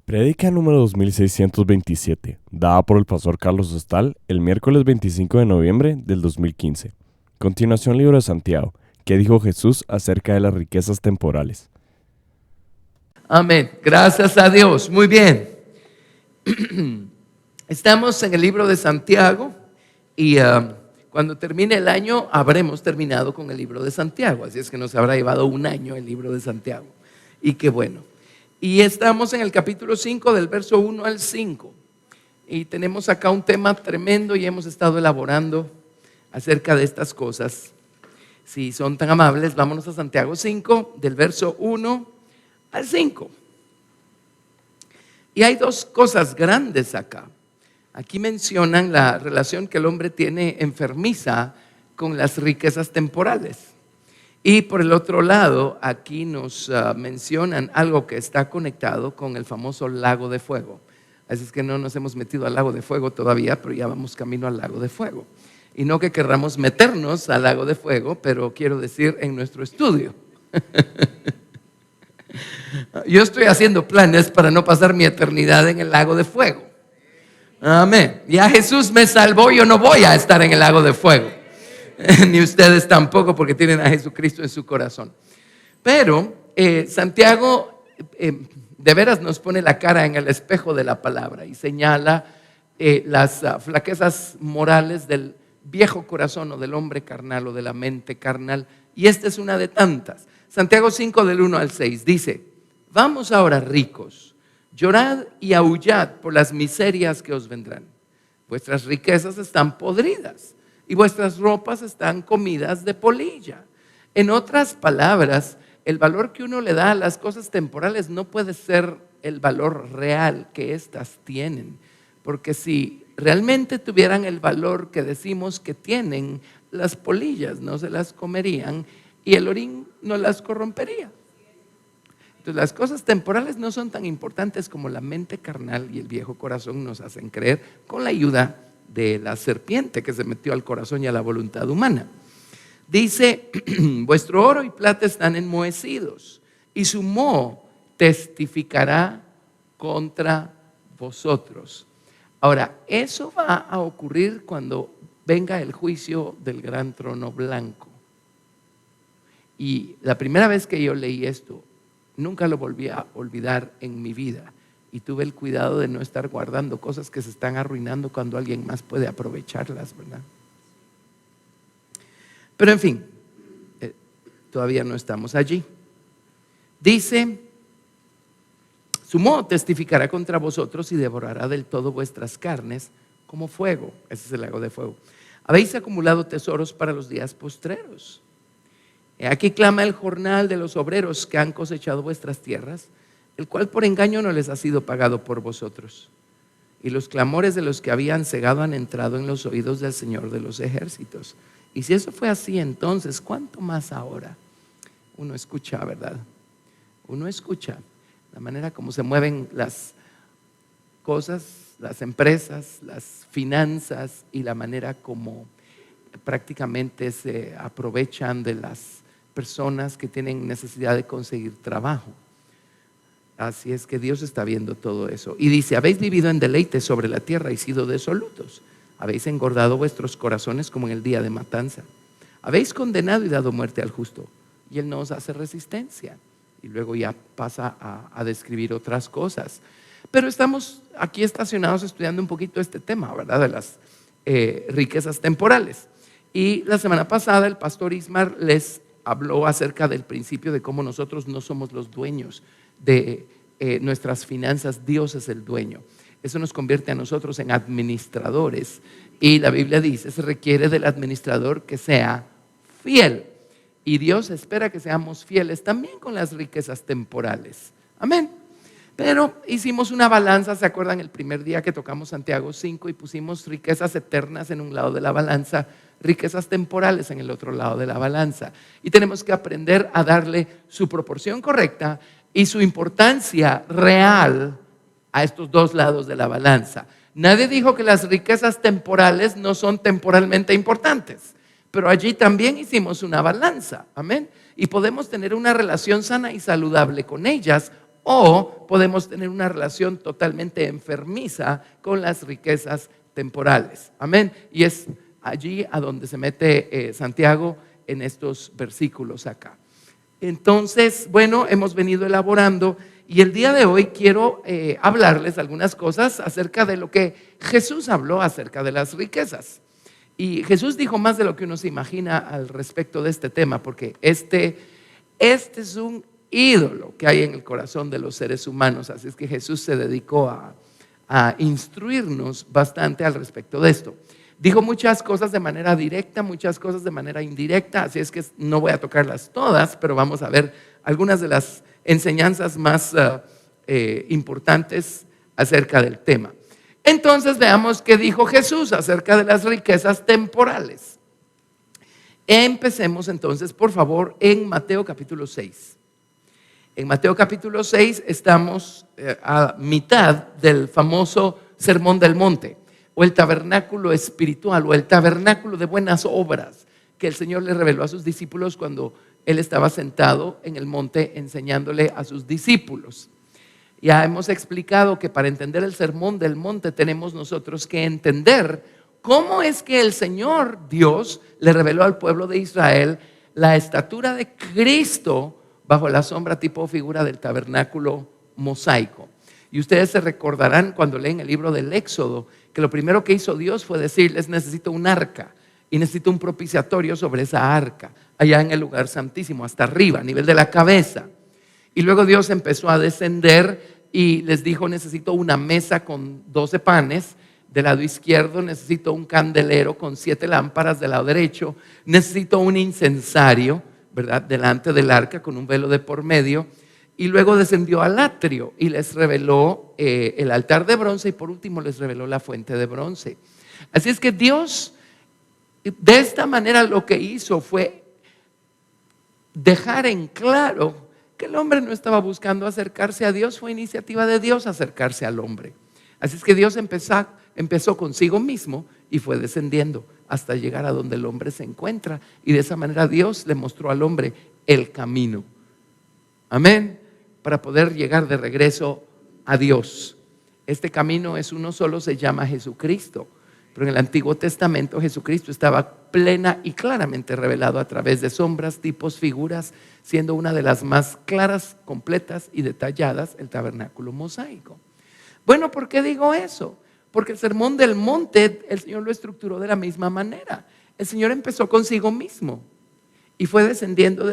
Prédica número 2627, dada por el pastor Carlos Hostal el miércoles 25 de noviembre del 2015. Continuación, libro de Santiago. ¿Qué dijo Jesús acerca de las riquezas temporales? Amén. Gracias a Dios. Muy bien. Estamos en el libro de Santiago y cuando termine el año habremos terminado con el libro de Santiago. Así es que nos habrá llevado un año el libro de Santiago. Y qué bueno. Y estamos en el capítulo 5 del verso 1 al 5. Y tenemos acá un tema tremendo y hemos estado elaborando acerca de estas cosas. Si son tan amables, vámonos a Santiago 5 del verso 1 al 5. Y hay dos cosas grandes acá. Aquí mencionan la relación que el hombre tiene enfermiza con las riquezas temporales. Y por el otro lado, aquí nos mencionan algo que está conectado con el famoso lago de fuego. Así es que no nos hemos metido al lago de fuego todavía, pero ya vamos camino al lago de fuego. Y no que querramos meternos al lago de fuego, pero quiero decir en nuestro estudio. Yo estoy haciendo planes para no pasar mi eternidad en el lago de fuego. Amén. Ya Jesús me salvó, yo no voy a estar en el lago de fuego. Ni ustedes tampoco, porque tienen a Jesucristo en su corazón. Pero Santiago de veras nos pone la cara en el espejo de la palabra y señala las flaquezas morales del viejo corazón o del hombre carnal o de la mente carnal. Y esta es una de tantas. Santiago 5 del 1 al 6 dice: vamos ahora, ricos, llorad y aullad por las miserias que os vendrán. Vuestras riquezas están podridas y vuestras ropas están comidas de polilla. En otras palabras, el valor que uno le da a las cosas temporales no puede ser el valor real que éstas tienen. Porque si realmente tuvieran el valor que decimos que tienen, las polillas no se las comerían y el orín no las corrompería. Entonces, las cosas temporales no son tan importantes como la mente carnal y el viejo corazón nos hacen creer, con la ayuda de la serpiente que se metió al corazón y a la voluntad humana. Dice: vuestro oro y plata están enmohecidos y su moho testificará contra vosotros. Ahora, eso va a ocurrir cuando venga el juicio del gran trono blanco. Y la primera vez que yo leí esto, nunca lo volví a olvidar en mi vida. Y tuve el cuidado de no estar guardando cosas que se están arruinando cuando alguien más puede aprovecharlas, ¿verdad? Pero en fin, todavía no estamos allí. Dice: su moho testificará contra vosotros y devorará del todo vuestras carnes como fuego. Ese es el lago de fuego. Habéis acumulado tesoros para los días postreros. Aquí clama el jornal de los obreros que han cosechado vuestras tierras, el cual por engaño no les ha sido pagado por vosotros. Y los clamores de los que habían cegado han entrado en los oídos del Señor de los ejércitos. Y si eso fue así entonces, ¿cuánto más ahora? Uno escucha, ¿verdad? Uno escucha la manera como se mueven las cosas, las empresas, las finanzas y la manera como prácticamente se aprovechan de las personas que tienen necesidad de conseguir trabajo. Así es que Dios está viendo todo eso. Y dice: habéis vivido en deleite sobre la tierra y sido disolutos. Habéis engordado vuestros corazones como en el día de matanza. Habéis condenado y dado muerte al justo, y él no os hace resistencia. Y luego ya pasa a describir otras cosas. Pero estamos aquí estacionados estudiando un poquito este tema, ¿verdad? De las riquezas temporales. Y la semana pasada el pastor Ismar les habló acerca del principio de cómo nosotros no somos los dueños de nuestras finanzas. Dios es el dueño. Eso nos convierte a nosotros en administradores. Y la Biblia dice: se requiere del administrador que sea fiel. Y Dios espera que seamos fieles también con las riquezas temporales. Amén. Pero hicimos una balanza, ¿se acuerdan? El primer día que tocamos Santiago 5 y pusimos riquezas eternas en un lado de la balanza, riquezas temporales en el otro lado de la balanza. Y tenemos que aprender a darle su proporción correcta y su importancia real a estos dos lados de la balanza. Nadie dijo que las riquezas temporales no son temporalmente importantes, pero allí también hicimos una balanza, amén. Y podemos tener una relación sana y saludable con ellas, o podemos tener una relación totalmente enfermiza con las riquezas temporales. Amén. Y es allí a donde se mete Santiago en estos versículos acá. Entonces, bueno, hemos venido elaborando y el día de hoy quiero hablarles algunas cosas acerca de lo que Jesús habló acerca de las riquezas. Y Jesús dijo más de lo que uno se imagina al respecto de este tema, porque este es un ídolo que hay en el corazón de los seres humanos. Así es que Jesús se dedicó a instruirnos bastante al respecto de esto. Dijo muchas cosas de manera directa, muchas cosas de manera indirecta, así es que no voy a tocarlas todas, pero vamos a ver algunas de las enseñanzas más importantes acerca del tema. Entonces veamos qué dijo Jesús acerca de las riquezas temporales. Empecemos entonces, por favor, en Mateo capítulo 6. En Mateo capítulo 6 estamos a mitad del famoso Sermón del Monte, o el tabernáculo espiritual, o el tabernáculo de buenas obras que el Señor le reveló a sus discípulos cuando Él estaba sentado en el monte enseñándole a sus discípulos. Ya hemos explicado que para entender el Sermón del Monte tenemos nosotros que entender cómo es que el Señor Dios le reveló al pueblo de Israel la estatura de Cristo bajo la sombra tipo o figura del tabernáculo mosaico. Y ustedes se recordarán cuando leen el libro del Éxodo que lo primero que hizo Dios fue decirles: necesito un arca y necesito un propiciatorio sobre esa arca, allá en el lugar santísimo, hasta arriba, a nivel de la cabeza. Y luego Dios empezó a descender y les dijo: necesito una mesa con 12 panes del lado izquierdo, necesito un candelero con 7 lámparas del lado derecho, necesito un incensario, ¿verdad?, delante del arca con un velo de por medio. Y luego descendió al atrio y les reveló el altar de bronce y por último les reveló la fuente de bronce. Así es que Dios de esta manera lo que hizo fue dejar en claro que el hombre no estaba buscando acercarse a Dios, fue iniciativa de Dios acercarse al hombre. Así es que Dios empezó consigo mismo y fue descendiendo hasta llegar a donde el hombre se encuentra. Y de esa manera Dios le mostró al hombre el camino. Amén. Para poder llegar de regreso a Dios. Este camino es uno solo, se llama Jesucristo. Pero en el Antiguo Testamento Jesucristo estaba plena y claramente revelado a través de sombras, tipos, figuras, siendo una de las más claras, completas y detalladas el tabernáculo mosaico. Bueno, ¿por qué digo eso? Porque el Sermón del Monte el Señor lo estructuró de la misma manera. El Señor empezó consigo mismo y fue descendiendo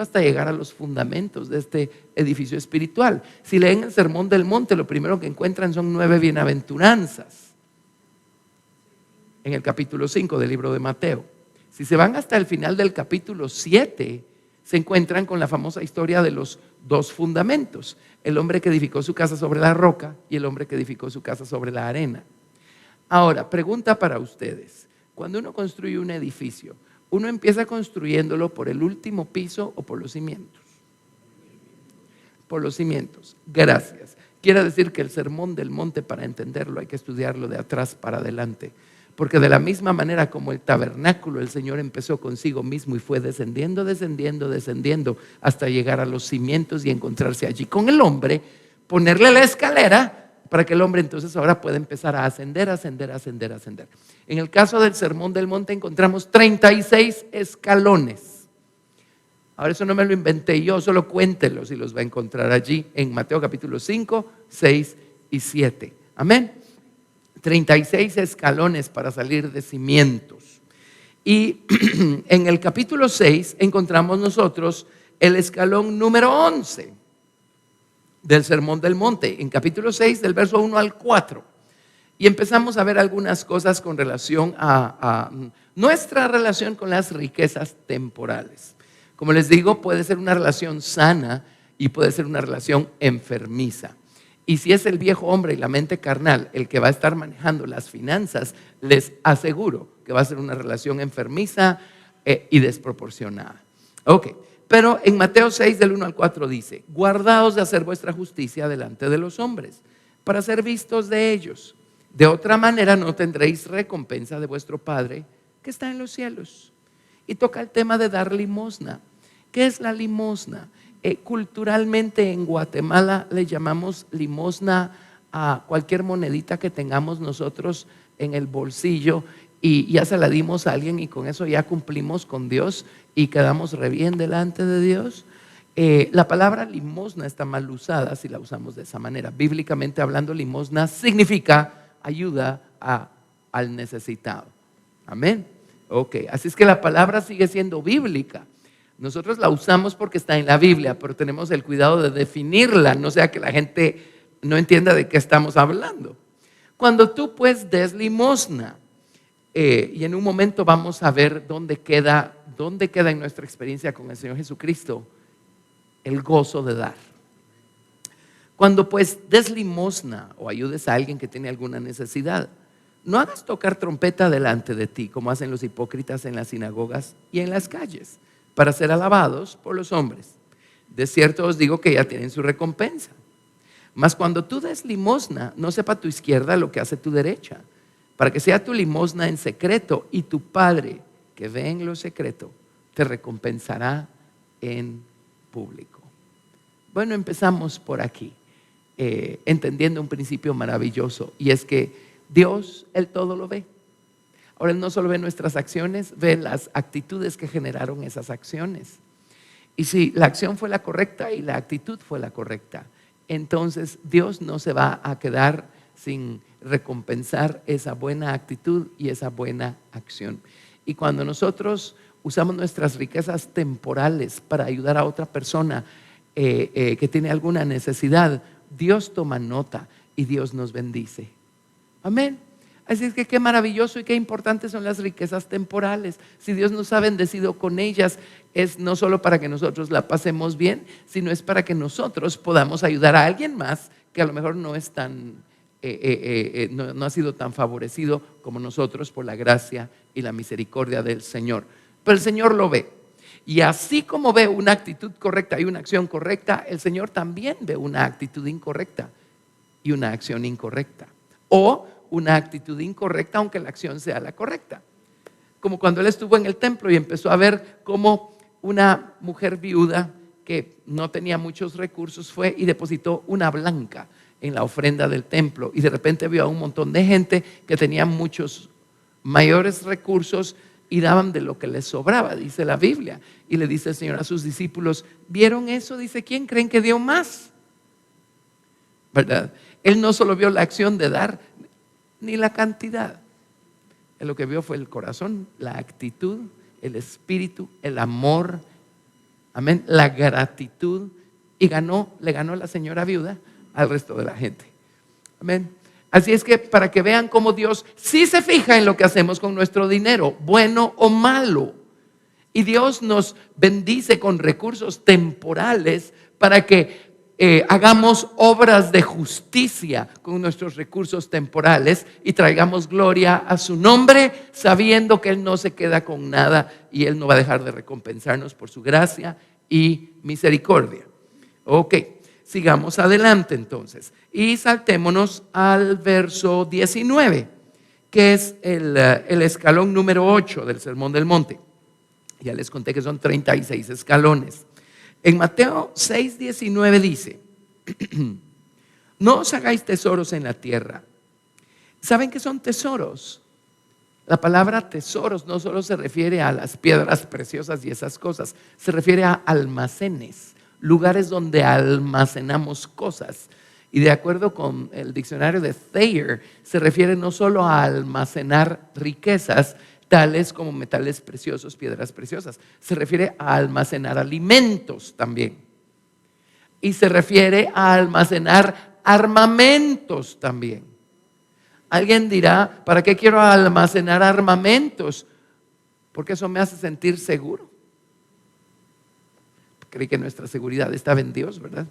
hasta llegar a los fundamentos de este edificio espiritual. Si leen el Sermón del Monte, lo primero que encuentran son 9 bienaventuranzas en el capítulo 5 del libro de Mateo. Si se van hasta el final del capítulo 7, se encuentran con la famosa historia de los 2 fundamentos: el hombre que edificó su casa sobre la roca y el hombre que edificó su casa sobre la arena. Ahora, pregunta para ustedes: cuando uno construye un edificio, ¿uno empieza construyéndolo por el último piso o por los cimientos? Por los cimientos. Gracias. Quiere decir que el Sermón del Monte, para entenderlo, hay que estudiarlo de atrás para adelante. Porque de la misma manera como el tabernáculo, el Señor empezó consigo mismo y fue descendiendo hasta llegar a los cimientos y encontrarse allí con el hombre, ponerle la escalera para que el hombre entonces ahora pueda empezar a ascender. En el caso del Sermón del Monte encontramos 36 escalones. Ahora eso no me lo inventé yo, solo cuéntelos y los va a encontrar allí en Mateo capítulo 5, 6 y 7. Amén. 36 escalones para salir de cimientos. Y en el capítulo 6 encontramos nosotros el escalón número 11 del Sermón del Monte, en capítulo 6 del verso 1 al 4. Y empezamos a ver algunas cosas con relación a nuestra relación con las riquezas temporales. Como les digo, puede ser una relación sana y puede ser una relación enfermiza. Y si es el viejo hombre y la mente carnal el que va a estar manejando las finanzas, les aseguro que va a ser una relación enfermiza y desproporcionada. Ok, pero en Mateo 6 del 1 al 4 dice: guardaos de hacer vuestra justicia delante de los hombres, para ser vistos de ellos. De otra manera no tendréis recompensa de vuestro Padre que está en los cielos. Y toca el tema de dar limosna. ¿Qué es la limosna? Culturalmente en Guatemala le llamamos limosna a cualquier monedita que tengamos nosotros en el bolsillo y ya se la dimos a alguien y con eso ya cumplimos con Dios y quedamos re bien delante de Dios. La palabra limosna está mal usada si la usamos de esa manera. Bíblicamente hablando, limosna significa ayuda al necesitado. Amén. Ok, así es que la palabra sigue siendo bíblica. Nosotros la usamos porque está en la Biblia, pero tenemos el cuidado de definirla, no sea que la gente no entienda de qué estamos hablando. Cuando tú pues des limosna, y en un momento vamos a ver dónde queda en nuestra experiencia con el Señor Jesucristo el gozo de dar. Cuando pues des limosna o ayudes a alguien que tiene alguna necesidad, no hagas tocar trompeta delante de ti, como hacen los hipócritas en las sinagogas y en las calles, para ser alabados por los hombres. De cierto os digo que ya tienen su recompensa. Mas cuando tú des limosna, no sepa tu izquierda lo que hace tu derecha, para que sea tu limosna en secreto, y tu Padre, que ve en lo secreto, te recompensará en público. Bueno, empezamos por aquí, entendiendo un principio maravilloso, y es que Dios, Él todo lo ve. Ahora Él no solo ve nuestras acciones, ve las actitudes que generaron esas acciones. Y si la acción fue la correcta y la actitud fue la correcta, entonces Dios no se va a quedar sin recompensar esa buena actitud y esa buena acción. Y cuando nosotros usamos nuestras riquezas temporales para ayudar a otra persona que tiene alguna necesidad, Dios toma nota y Dios nos bendice. Amén. Así es que qué maravilloso y qué importantes son las riquezas temporales. Si Dios nos ha bendecido con ellas, es no solo para que nosotros la pasemos bien, sino es para que nosotros podamos ayudar a alguien más que a lo mejor no es tan, no ha sido tan favorecido como nosotros por la gracia y la misericordia del Señor. Pero el Señor lo ve. Y así como ve una actitud correcta y una acción correcta, el Señor también ve una actitud incorrecta y una acción incorrecta. O una actitud incorrecta aunque la acción sea la correcta. Como cuando Él estuvo en el templo y empezó a ver cómo una mujer viuda que no tenía muchos recursos fue y depositó una blanca en la ofrenda del templo, y de repente vio a un montón de gente que tenía muchos mayores recursos y daban de lo que les sobraba, dice la Biblia. Y le dice el Señor a sus discípulos: ¿vieron eso? Dice, ¿quién creen que dio más? ¿Verdad? Él no solo vio la acción de dar ni la cantidad. Él lo que vio fue el corazón, la actitud, el espíritu, el amor, amén, la gratitud, y le ganó la señora viuda al resto de la gente. Amén. Así es que para que vean cómo Dios sí se fija en lo que hacemos con nuestro dinero, bueno o malo. Y Dios nos bendice con recursos temporales para que hagamos obras de justicia con nuestros recursos temporales y traigamos gloria a su nombre, sabiendo que Él no se queda con nada y Él no va a dejar de recompensarnos por su gracia y misericordia. Ok, sigamos adelante entonces y saltémonos al verso 19, que es el escalón número 8 del Sermón del Monte. Ya les conté que son 36 escalones. En Mateo 6:19 dice: no os hagáis tesoros en la tierra. ¿Saben qué son tesoros? La palabra tesoros no solo se refiere a las piedras preciosas y esas cosas, se refiere a almacenes, lugares donde almacenamos cosas. Y de acuerdo con el diccionario de Thayer, se refiere no solo a almacenar riquezas, tales como metales preciosos, piedras preciosas. Se refiere a almacenar alimentos también. Y se refiere a almacenar armamentos también. Alguien dirá: ¿para qué quiero almacenar armamentos? Porque eso me hace sentir seguro. Creí que nuestra seguridad estaba en Dios, ¿verdad?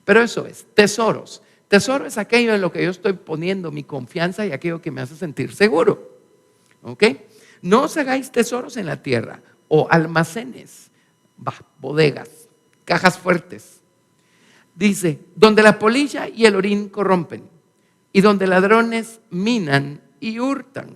Pero eso es, tesoros. Tesoro es aquello en lo que yo estoy poniendo mi confianza y aquello que me hace sentir seguro. ¿Ok? No os hagáis tesoros en la tierra o almacenes, bodegas, cajas fuertes. Dice: donde la polilla y el orín corrompen y donde ladrones minan y hurtan.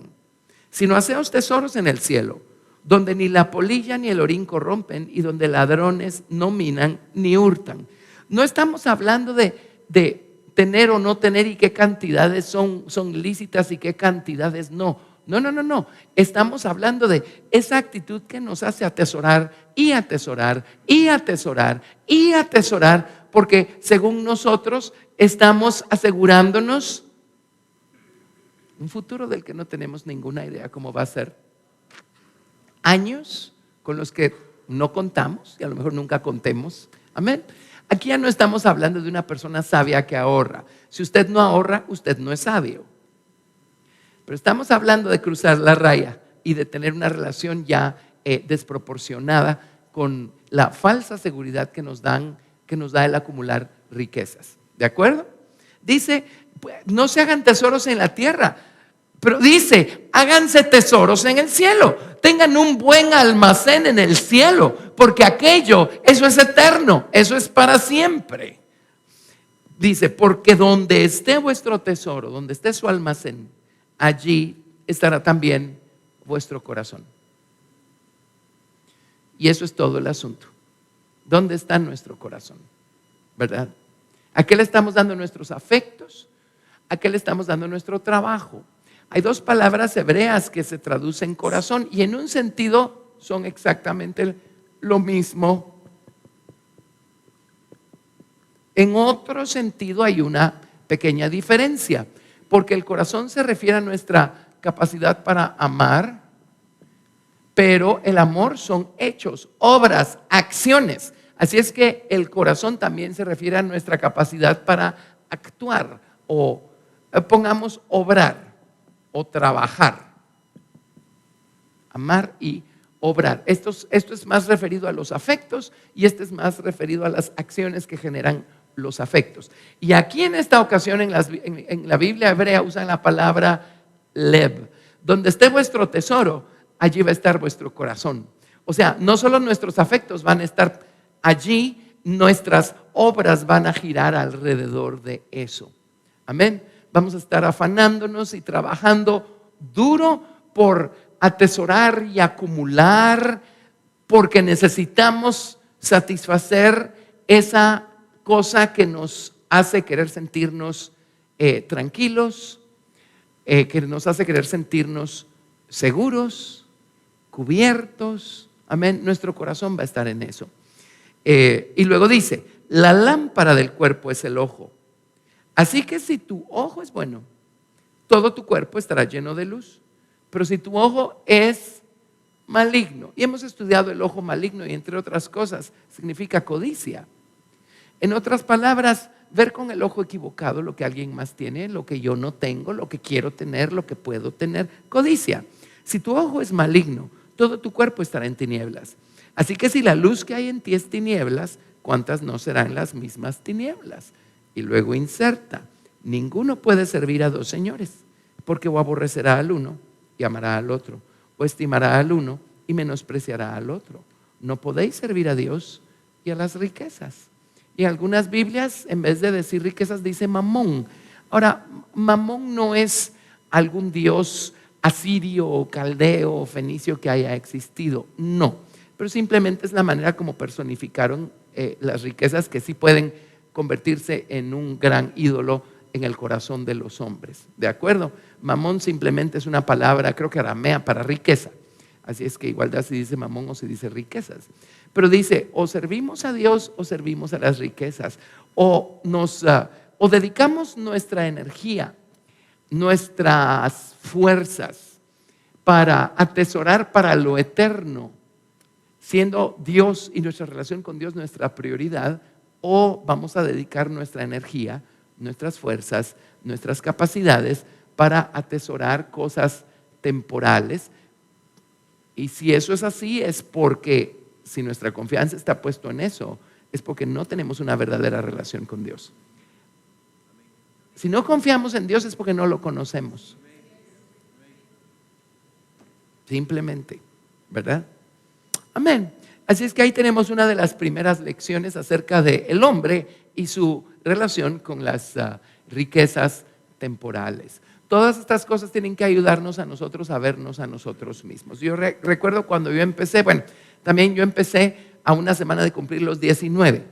Sino haceos tesoros en el cielo, donde ni la polilla ni el orín corrompen y donde ladrones no minan ni hurtan. No estamos hablando de tener o no tener y qué cantidades son lícitas y qué cantidades no. No. Estamos hablando de esa actitud que nos hace atesorar y atesorar y atesorar y atesorar, porque según nosotros estamos asegurándonos un futuro del que no tenemos ninguna idea cómo va a ser. Años con los que no contamos y a lo mejor nunca contemos. Amén. Aquí ya no estamos hablando de una persona sabia que ahorra. Si usted no ahorra, usted no es sabio. Pero estamos hablando de cruzar la raya y de tener una relación ya desproporcionada con la falsa seguridad que nos da el acumular riquezas. ¿De acuerdo? Dice, no se hagan tesoros en la tierra, pero dice, háganse tesoros en el cielo. Tengan un buen almacén en el cielo, porque eso es eterno, eso es para siempre. Dice, porque donde esté vuestro tesoro, donde esté su almacén, allí estará también vuestro corazón. Y eso es todo el asunto. ¿Dónde está nuestro corazón? ¿Verdad? ¿A qué le estamos dando nuestros afectos? ¿A qué le estamos dando nuestro trabajo? Hay dos palabras hebreas que se traducen corazón y en un sentido son exactamente lo mismo. En otro sentido hay una pequeña diferencia, porque el corazón se refiere a nuestra capacidad para amar, pero el amor son hechos, obras, acciones. Así es que el corazón también se refiere a nuestra capacidad para actuar o pongamos obrar o trabajar. Amar y obrar. Esto es más referido a los afectos y este es más referido a las acciones que generan los afectos. Y aquí en esta ocasión en la Biblia hebrea usan la palabra lev. Donde esté vuestro tesoro, allí va a estar vuestro corazón. O sea, no solo nuestros afectos van a estar allí, nuestras obras van a girar alrededor de eso. Amén. Vamos a estar afanándonos y trabajando duro por atesorar y acumular, porque necesitamos satisfacer esa cosa que nos hace querer sentirnos tranquilos, que nos hace querer sentirnos seguros, cubiertos. Amén. Nuestro corazón va a estar en eso. Y luego dice, la lámpara del cuerpo es el ojo. Así que si tu ojo es bueno, todo tu cuerpo estará lleno de luz. Pero si tu ojo es maligno, y hemos estudiado el ojo maligno y entre otras cosas, significa codicia. En otras palabras, ver con el ojo equivocado lo que alguien más tiene, lo que yo no tengo, lo que quiero tener, lo que puedo tener, codicia. Si tu ojo es maligno, todo tu cuerpo estará en tinieblas. Así que si la luz que hay en ti es tinieblas, ¿cuántas no serán las mismas tinieblas? Y luego inserta, ninguno puede servir a dos señores, porque o aborrecerá al uno y amará al otro, o estimará al uno y menospreciará al otro. No podéis servir a Dios y a las riquezas. Y algunas Biblias, en vez de decir riquezas, dice mamón. Ahora, mamón no es algún dios asirio o caldeo o fenicio que haya existido, no. Pero simplemente es la manera como personificaron las riquezas que sí pueden convertirse en un gran ídolo en el corazón de los hombres. ¿De acuerdo? Mamón simplemente es una palabra, creo que aramea, para riqueza. Así es que igual se dice mamón o se dice riquezas. Pero dice, o servimos a Dios o servimos a las riquezas. O dedicamos nuestra energía, nuestras fuerzas para atesorar para lo eterno, siendo Dios y nuestra relación con Dios nuestra prioridad, o vamos a dedicar nuestra energía, nuestras fuerzas, nuestras capacidades para atesorar cosas temporales. Y si eso es así, es porque si nuestra confianza está puesta en eso, es porque no tenemos una verdadera relación con Dios. Si no confiamos en Dios es porque no lo conocemos. Simplemente, ¿verdad? Amén. Así es que ahí tenemos una de las primeras lecciones acerca del hombre y su relación con las riquezas temporales. Todas estas cosas tienen que ayudarnos a nosotros a vernos a nosotros mismos. Yo recuerdo cuando yo empecé, también yo empecé a una semana de cumplir los 19.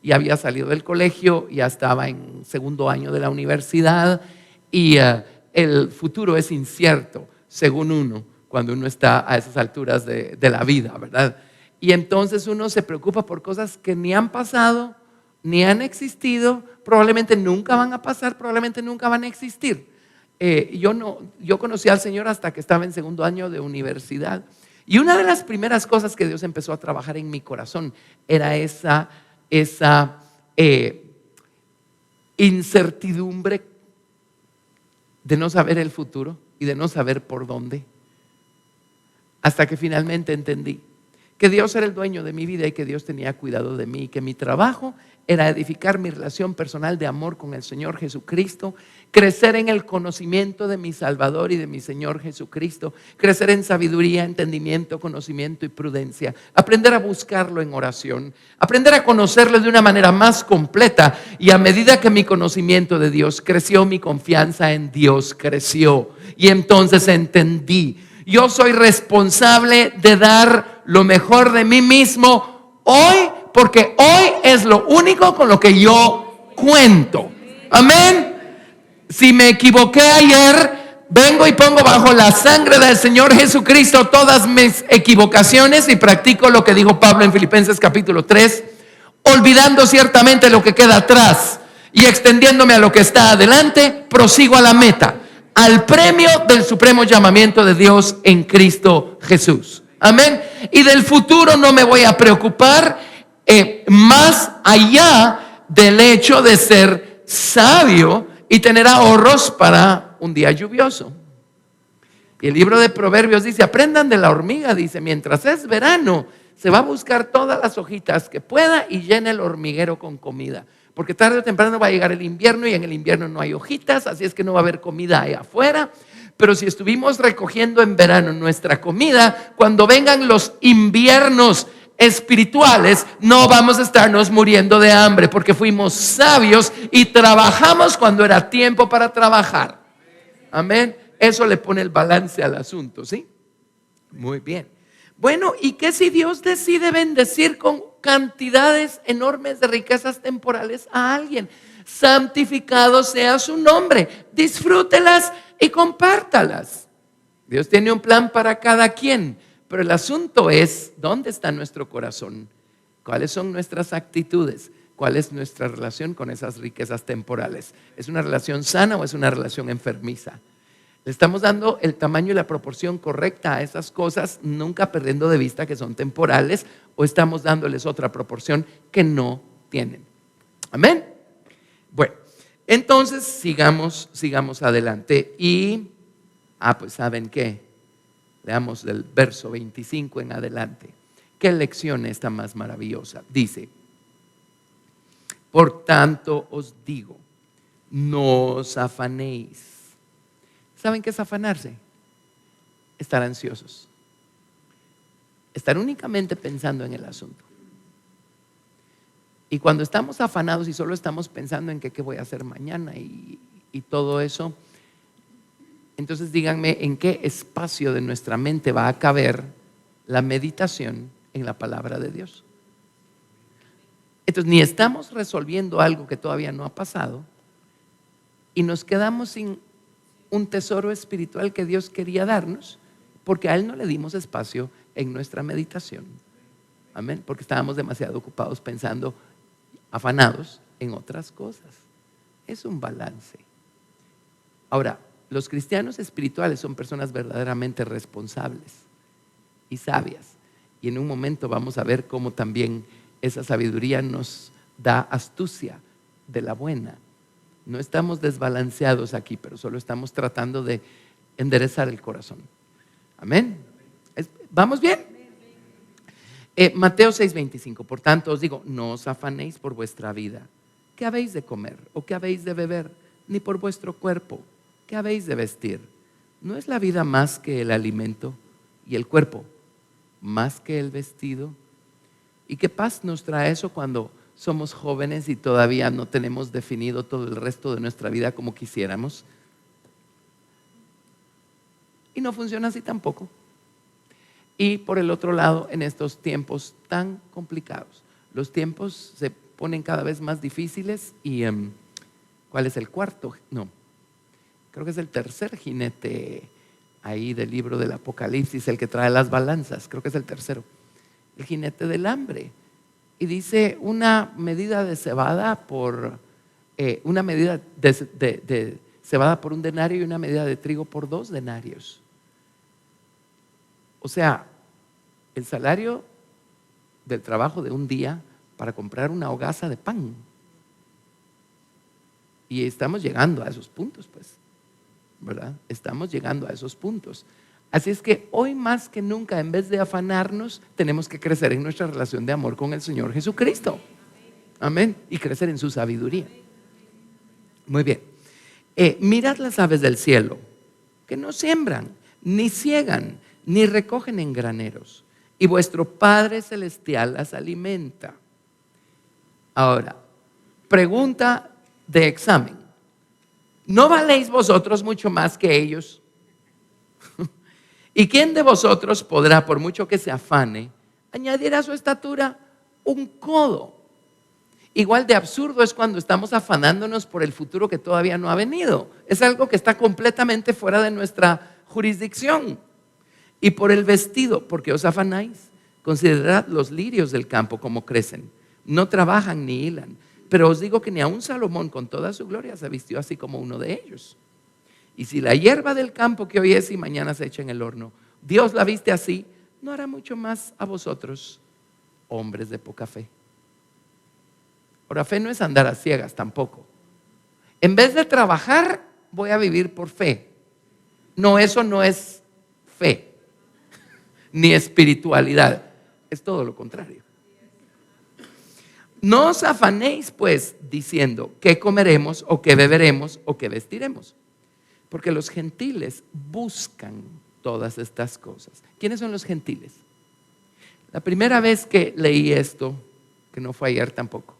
Ya había salido del colegio, ya estaba en segundo año de la universidad y el futuro es incierto, según uno, cuando uno está a esas alturas de la vida, ¿verdad? Y entonces uno se preocupa por cosas que ni han pasado, ni han existido, probablemente nunca van a pasar, probablemente nunca van a existir. Yo conocí al Señor hasta que estaba en segundo año de universidad. Y una de las primeras cosas que Dios empezó a trabajar en mi corazón era esa incertidumbre de no saber el futuro y de no saber por dónde. Hasta que finalmente entendí que Dios era el dueño de mi vida y que Dios tenía cuidado de mí y que mi trabajo era edificar mi relación personal de amor con el Señor Jesucristo, crecer en el conocimiento de mi Salvador y de mi Señor Jesucristo, crecer en sabiduría, entendimiento, conocimiento y prudencia, aprender a buscarlo en oración, aprender a conocerlo de una manera más completa, y a medida que mi conocimiento de Dios creció, mi confianza en Dios creció, y entonces entendí: yo soy responsable de dar lo mejor de mí mismo hoy, porque hoy es lo único con lo que yo cuento. Amén. Si me equivoqué ayer, vengo y pongo bajo la sangre del Señor Jesucristo todas mis equivocaciones y practico lo que dijo Pablo en Filipenses capítulo 3, olvidando ciertamente lo que queda atrás y extendiéndome a lo que está adelante, prosigo a la meta, al premio del supremo llamamiento de Dios en Cristo Jesús. Amén. Y del futuro no me voy a preocupar, más allá del hecho de ser sabio y tener ahorros para un día lluvioso. Y el libro de Proverbios dice: aprendan de la hormiga, dice, mientras es verano, se va a buscar todas las hojitas que pueda y llena el hormiguero con comida. Porque tarde o temprano va a llegar el invierno y en el invierno no hay hojitas, así es que no va a haber comida ahí afuera. Pero si estuvimos recogiendo en verano nuestra comida, cuando vengan los inviernos espirituales, no vamos a estarnos muriendo de hambre, porque fuimos sabios y trabajamos cuando era tiempo para trabajar. Amén. Eso le pone el balance al asunto, ¿sí? Muy bien. Bueno, ¿y qué si Dios decide bendecir con cantidades enormes de riquezas temporales a alguien? Santificado sea su nombre. Disfrútelas y compártalas. Dios tiene un plan para cada quien, pero el asunto es: ¿dónde está nuestro corazón? ¿Cuáles son nuestras actitudes? ¿Cuál es nuestra relación con esas riquezas temporales? ¿Es una relación sana o es una relación enfermiza? Le estamos dando el tamaño y la proporción correcta a esas cosas, nunca perdiendo de vista que son temporales, o estamos dándoles otra proporción que no tienen. Amén. Bueno, entonces sigamos adelante. Y, pues ¿saben qué? Leamos del verso 25 en adelante. ¿Qué lección esta más maravillosa? Dice: por tanto os digo, no os afanéis. ¿Saben qué es afanarse? Estar ansiosos. Estar únicamente pensando en el asunto. Y cuando estamos afanados y solo estamos pensando en qué voy a hacer mañana y todo eso, entonces díganme, ¿en qué espacio de nuestra mente va a caber la meditación en la palabra de Dios? Entonces ni estamos resolviendo algo que todavía no ha pasado y nos quedamos sin un tesoro espiritual que Dios quería darnos, porque a Él no le dimos espacio en nuestra meditación. Amén. Porque estábamos demasiado ocupados pensando, afanados en otras cosas. Es un balance. Ahora, los cristianos espirituales son personas verdaderamente responsables y sabias. Y en un momento vamos a ver cómo también esa sabiduría nos da astucia de la buena. No estamos desbalanceados aquí, pero solo estamos tratando de enderezar el corazón. Amén. ¿Vamos bien? Mateo 6:25. Por tanto os digo, no os afanéis por vuestra vida. ¿Qué habéis de comer o qué habéis de beber? Ni por vuestro cuerpo. ¿Qué habéis de vestir? ¿No es la vida más que el alimento y el cuerpo más que el vestido? ¿Y qué paz nos trae eso cuando somos jóvenes y todavía no tenemos definido todo el resto de nuestra vida como quisiéramos? Y no funciona así tampoco. Y por el otro lado, en estos tiempos tan complicados, los tiempos se ponen cada vez más difíciles y ¿cuál es el cuarto? No, creo que es el tercer jinete ahí del libro del Apocalipsis, el que trae las balanzas, creo que es el tercero, el jinete del hambre. Y dice una medida de cebada por una medida de cebada por 1 denario y una medida de trigo por 2 denarios. O sea, el salario del trabajo de un día para comprar una hogaza de pan. Y estamos llegando a esos puntos, pues, ¿verdad? Estamos llegando a esos puntos. Así es que hoy más que nunca, en vez de afanarnos, tenemos que crecer en nuestra relación de amor con el Señor Jesucristo. Amén. Y crecer en su sabiduría. Muy bien. Mirad las aves del cielo, que no siembran, ni ciegan, ni recogen en graneros, y vuestro Padre Celestial las alimenta. Ahora, pregunta de examen. ¿No valéis vosotros mucho más que ellos? ¿Y quién de vosotros podrá, por mucho que se afane, añadir a su estatura un codo? Igual de absurdo es cuando estamos afanándonos por el futuro que todavía no ha venido. Es algo que está completamente fuera de nuestra jurisdicción. Y por el vestido, ¿por qué os afanáis? Considerad los lirios del campo como crecen. No trabajan ni hilan. Pero os digo que ni aun Salomón con toda su gloria se vistió así como uno de ellos. Y si la hierba del campo que hoy es y mañana se echa en el horno, Dios la viste así, ¿no hará mucho más a vosotros, hombres de poca fe? Ahora, fe no es andar a ciegas tampoco. En vez de trabajar, voy a vivir por fe. No, eso no es fe, ni espiritualidad. Es todo lo contrario. No os afanéis, pues, diciendo qué comeremos o qué beberemos o qué vestiremos. Porque los gentiles buscan todas estas cosas. ¿Quiénes son los gentiles? La primera vez que leí esto, que no fue ayer tampoco,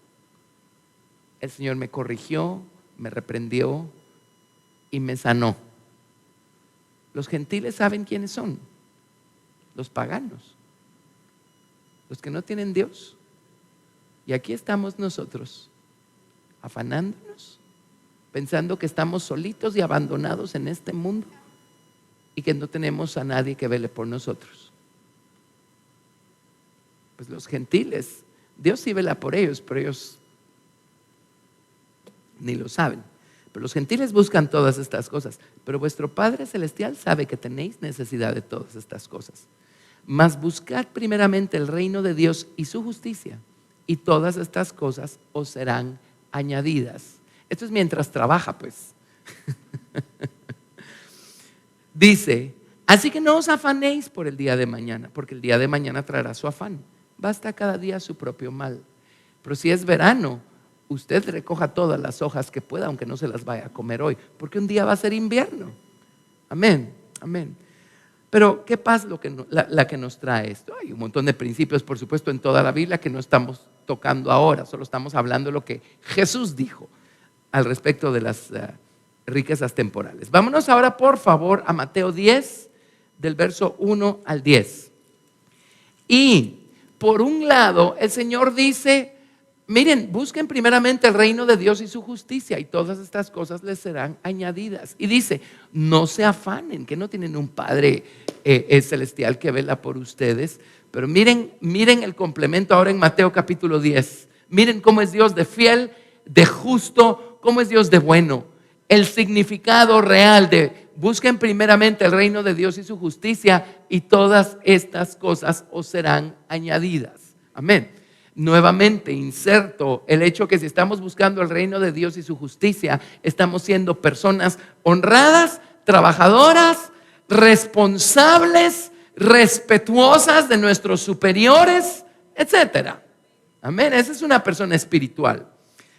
el Señor me corrigió, me reprendió y me sanó. Los gentiles saben quiénes son. Los paganos. Los que no tienen Dios. Y aquí estamos nosotros, afanándonos, pensando que estamos solitos y abandonados en este mundo y que no tenemos a nadie que vele por nosotros. Pues los gentiles, Dios sí vela por ellos, pero ellos ni lo saben. Pero los gentiles buscan todas estas cosas, pero vuestro Padre Celestial sabe que tenéis necesidad de todas estas cosas. Mas buscad primeramente el reino de Dios y su justicia, y todas estas cosas os serán añadidas. Esto es mientras trabaja, pues. Dice, así que no os afanéis por el día de mañana, porque el día de mañana traerá su afán. Basta cada día su propio mal. Pero si es verano, usted recoja todas las hojas que pueda, aunque no se las vaya a comer hoy, porque un día va a ser invierno. Amén, amén. Pero ¿qué pasa la que nos trae esto? Hay un montón de principios, por supuesto, en toda la Biblia que no estamos tocando ahora, solo estamos hablando de lo que Jesús dijo al respecto de las riquezas temporales. Vámonos ahora, por favor, a Mateo 10, del verso 1 al 10. Y por un lado, el Señor dice, miren, busquen primeramente el reino de Dios y su justicia y todas estas cosas les serán añadidas. Y dice, no se afanen, que no tienen un Padre celestial que vela por ustedes. Pero miren el complemento ahora en Mateo capítulo 10. Miren cómo es Dios de fiel, de justo, cómo es Dios de bueno. El significado real de busquen primeramente el reino de Dios y su justicia y todas estas cosas os serán añadidas. Amén. Nuevamente inserto el hecho que si estamos buscando el reino de Dios y su justicia, estamos siendo personas honradas, trabajadoras, responsables, respetuosas de nuestros superiores, etcétera. Amén. Esa es una persona espiritual.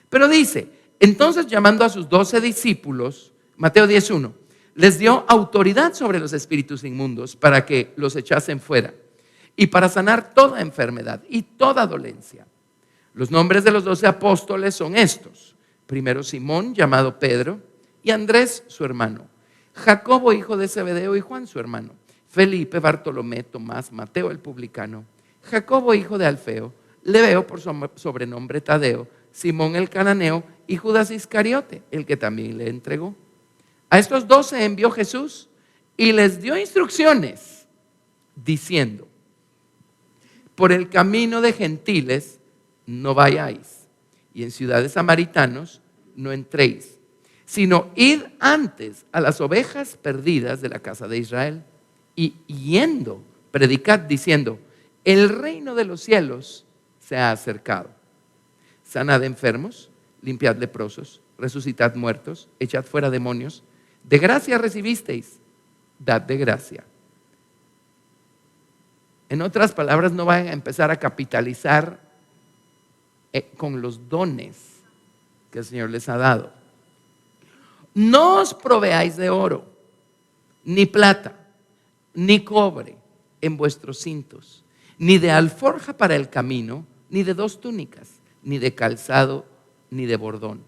Pero dice, entonces llamando a sus 12 discípulos, Mateo 10:1, les dio autoridad sobre los espíritus inmundos para que los echasen fuera y para sanar toda enfermedad y toda dolencia. Los nombres de los 12 apóstoles son estos: primero Simón, llamado Pedro, y Andrés, su hermano, Jacobo, hijo de Zebedeo, y Juan, su hermano, Felipe, Bartolomé, Tomás, Mateo, el publicano, Jacobo, hijo de Alfeo, Lebeo, por sobrenombre Tadeo, Simón el cananeo y Judas Iscariote, el que también le entregó. A estos 12 envió Jesús y les dio instrucciones diciendo: por el camino de gentiles no vayáis, y en ciudades samaritanos no entréis, sino id antes a las ovejas perdidas de la casa de Israel, y yendo, predicad diciendo: el reino de los cielos se ha acercado. Sanad enfermos, limpiad leprosos, resucitad muertos, echad fuera demonios. De gracia recibisteis, dad de gracia. En otras palabras, no vayan a empezar a capitalizar con los dones que el Señor les ha dado. No os proveáis de oro, ni plata, ni cobre en vuestros cintos, ni de alforja para el camino, ni de 2 túnicas, ni de calzado, ni de bordón,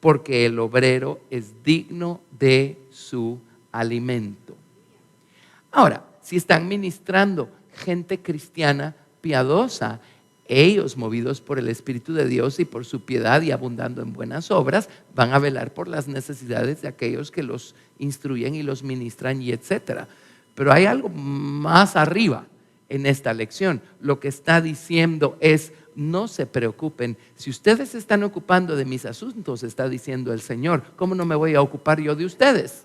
porque el obrero es digno de su alimento. Ahora, si están ministrando gente cristiana piadosa, ellos, movidos por el Espíritu de Dios y por su piedad y abundando en buenas obras, van a velar por las necesidades de aquellos que los instruyen y los ministran y etcétera. Pero hay algo más arriba en esta lección. Lo que está diciendo es: no se preocupen. Si ustedes se están ocupando de mis asuntos, está diciendo el Señor, ¿cómo no me voy a ocupar yo de ustedes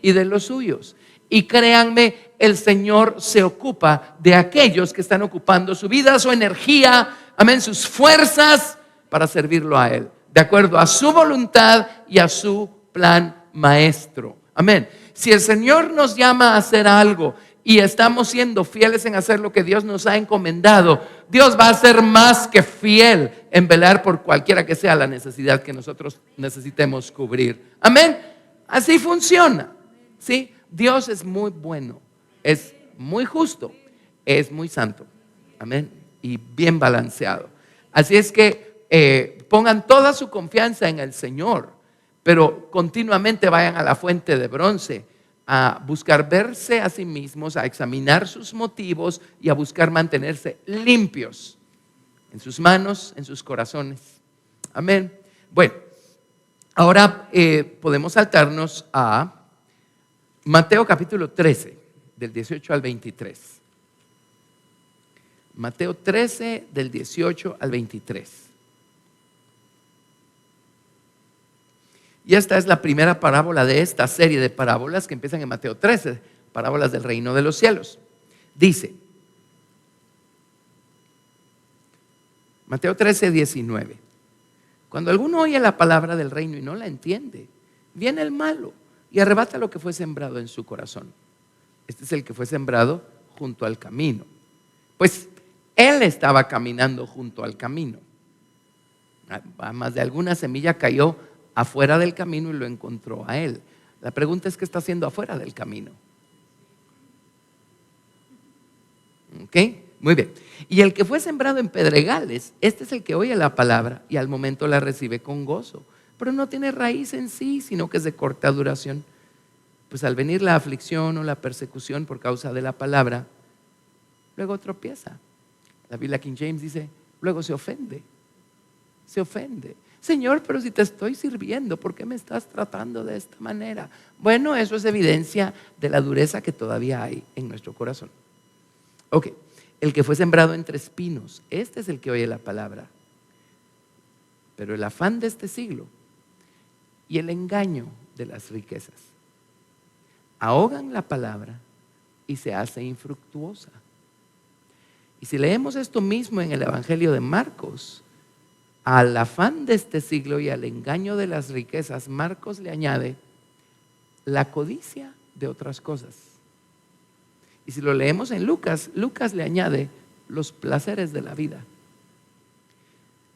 y de los suyos? Y créanme, el Señor se ocupa de aquellos que están ocupando su vida, su energía, amén, sus fuerzas para servirlo a Él, de acuerdo a su voluntad y a su plan maestro. Amén. Si el Señor nos llama a hacer algo y estamos siendo fieles en hacer lo que Dios nos ha encomendado, Dios va a ser más que fiel en velar por cualquiera que sea la necesidad que nosotros necesitemos cubrir. Amén. Así funciona. ¿Sí? Dios es muy bueno, es muy justo, es muy santo. Amén. Y bien balanceado. Así es que pongan toda su confianza en el Señor, pero continuamente vayan a la fuente de bronce a buscar verse a sí mismos, a examinar sus motivos y a buscar mantenerse limpios en sus manos, en sus corazones. Amén. Bueno, ahora podemos saltarnos a Mateo capítulo 13, del 18 al 23. Mateo 13, del 18 al 23. Y esta es la primera parábola de esta serie de parábolas que empiezan en Mateo 13, parábolas del reino de los cielos. Dice, Mateo 13, 19. Cuando alguno oye la palabra del reino y no la entiende, viene el malo y arrebata lo que fue sembrado en su corazón. Este es el que fue sembrado junto al camino. Pues él estaba caminando junto al camino. Más de alguna semilla cayó afuera del camino y lo encontró a él. La pregunta es: ¿qué está haciendo afuera del camino? ¿Ok? Muy bien. Y el que fue sembrado en pedregales, este es el que oye la palabra y al momento la recibe con gozo, pero no tiene raíz en sí, sino que es de corta duración. Pues al venir la aflicción o la persecución por causa de la palabra, luego tropieza. La Biblia King James dice, luego se ofende. Se ofende. Señor, pero si te estoy sirviendo, ¿por qué me estás tratando de esta manera? Bueno, eso es evidencia de la dureza que todavía hay en nuestro corazón. Ok, el que fue sembrado entre espinos, este es el que oye la palabra. Pero el afán de este siglo y el engaño de las riquezas ahogan la palabra y se hace infructuosa. Y si leemos esto mismo en el Evangelio de Marcos, al afán de este siglo y al engaño de las riquezas, Marcos le añade la codicia de otras cosas. Y si lo leemos en Lucas, Lucas le añade los placeres de la vida.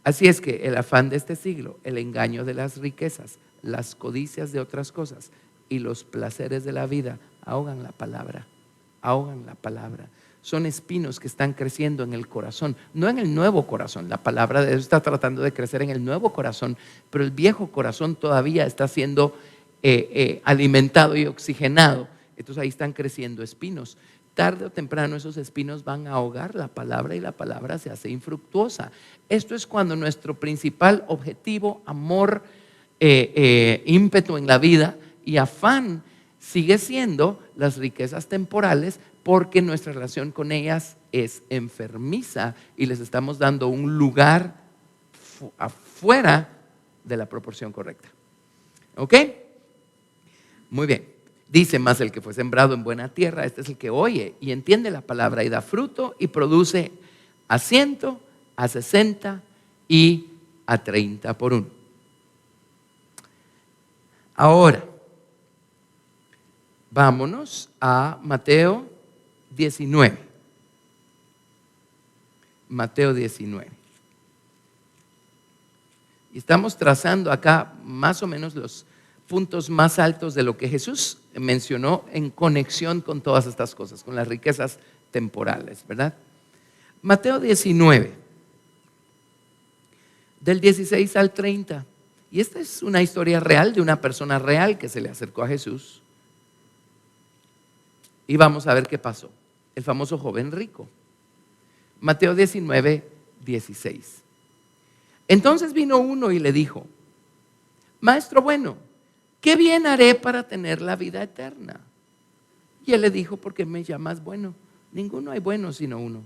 Así es que el afán de este siglo, el engaño de las riquezas, las codicias de otras cosas y los placeres de la vida ahogan la palabra, ahogan la palabra. Son espinos que están creciendo en el corazón, no en el nuevo corazón. La palabra de Dios está tratando de crecer en el nuevo corazón, pero el viejo corazón todavía está siendo alimentado y oxigenado. Entonces ahí están creciendo espinos. Tarde o temprano esos espinos van a ahogar la palabra y la palabra se hace infructuosa. Esto es cuando nuestro principal objetivo, amor, ímpetu en la vida y afán sigue siendo las riquezas temporales, porque nuestra relación con ellas es enfermiza y les estamos dando un lugar afuera de la proporción correcta. ¿Ok? Muy bien. Dice: más el que fue sembrado en buena tierra, este es el que oye y entiende la palabra y da fruto y produce a 100, a 60 y a 30 por uno. Ahora, vámonos a Mateo 19. Mateo 19. Y estamos trazando acá más o menos los puntos más altos de lo que Jesús mencionó en conexión con todas estas cosas, con las riquezas temporales, ¿verdad? Mateo 19, del 16 al 30. Y esta es una historia real de una persona real que se le acercó a Jesús. Y vamos a ver qué pasó. El famoso joven rico. Mateo 19, 16. Entonces vino uno y le dijo: Maestro bueno, ¿qué bien haré para tener la vida eterna? Y él le dijo: ¿por qué me llamas bueno? Ninguno hay bueno sino uno,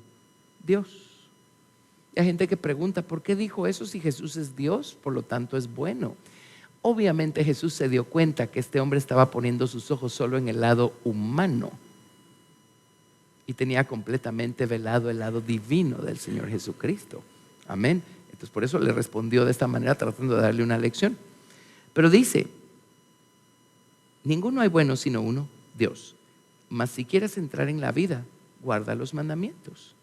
Dios. Y hay gente que pregunta: ¿por qué dijo eso si Jesús es Dios? Por lo tanto es bueno. Obviamente Jesús se dio cuenta que este hombre estaba poniendo sus ojos solo en el lado humano y tenía completamente velado el lado divino del Señor Jesucristo. Amén. Entonces por eso le respondió de esta manera, tratando de darle una lección. Pero dice: ninguno hay bueno sino uno, Dios. Mas si quieres entrar en la vida, guarda los mandamientos.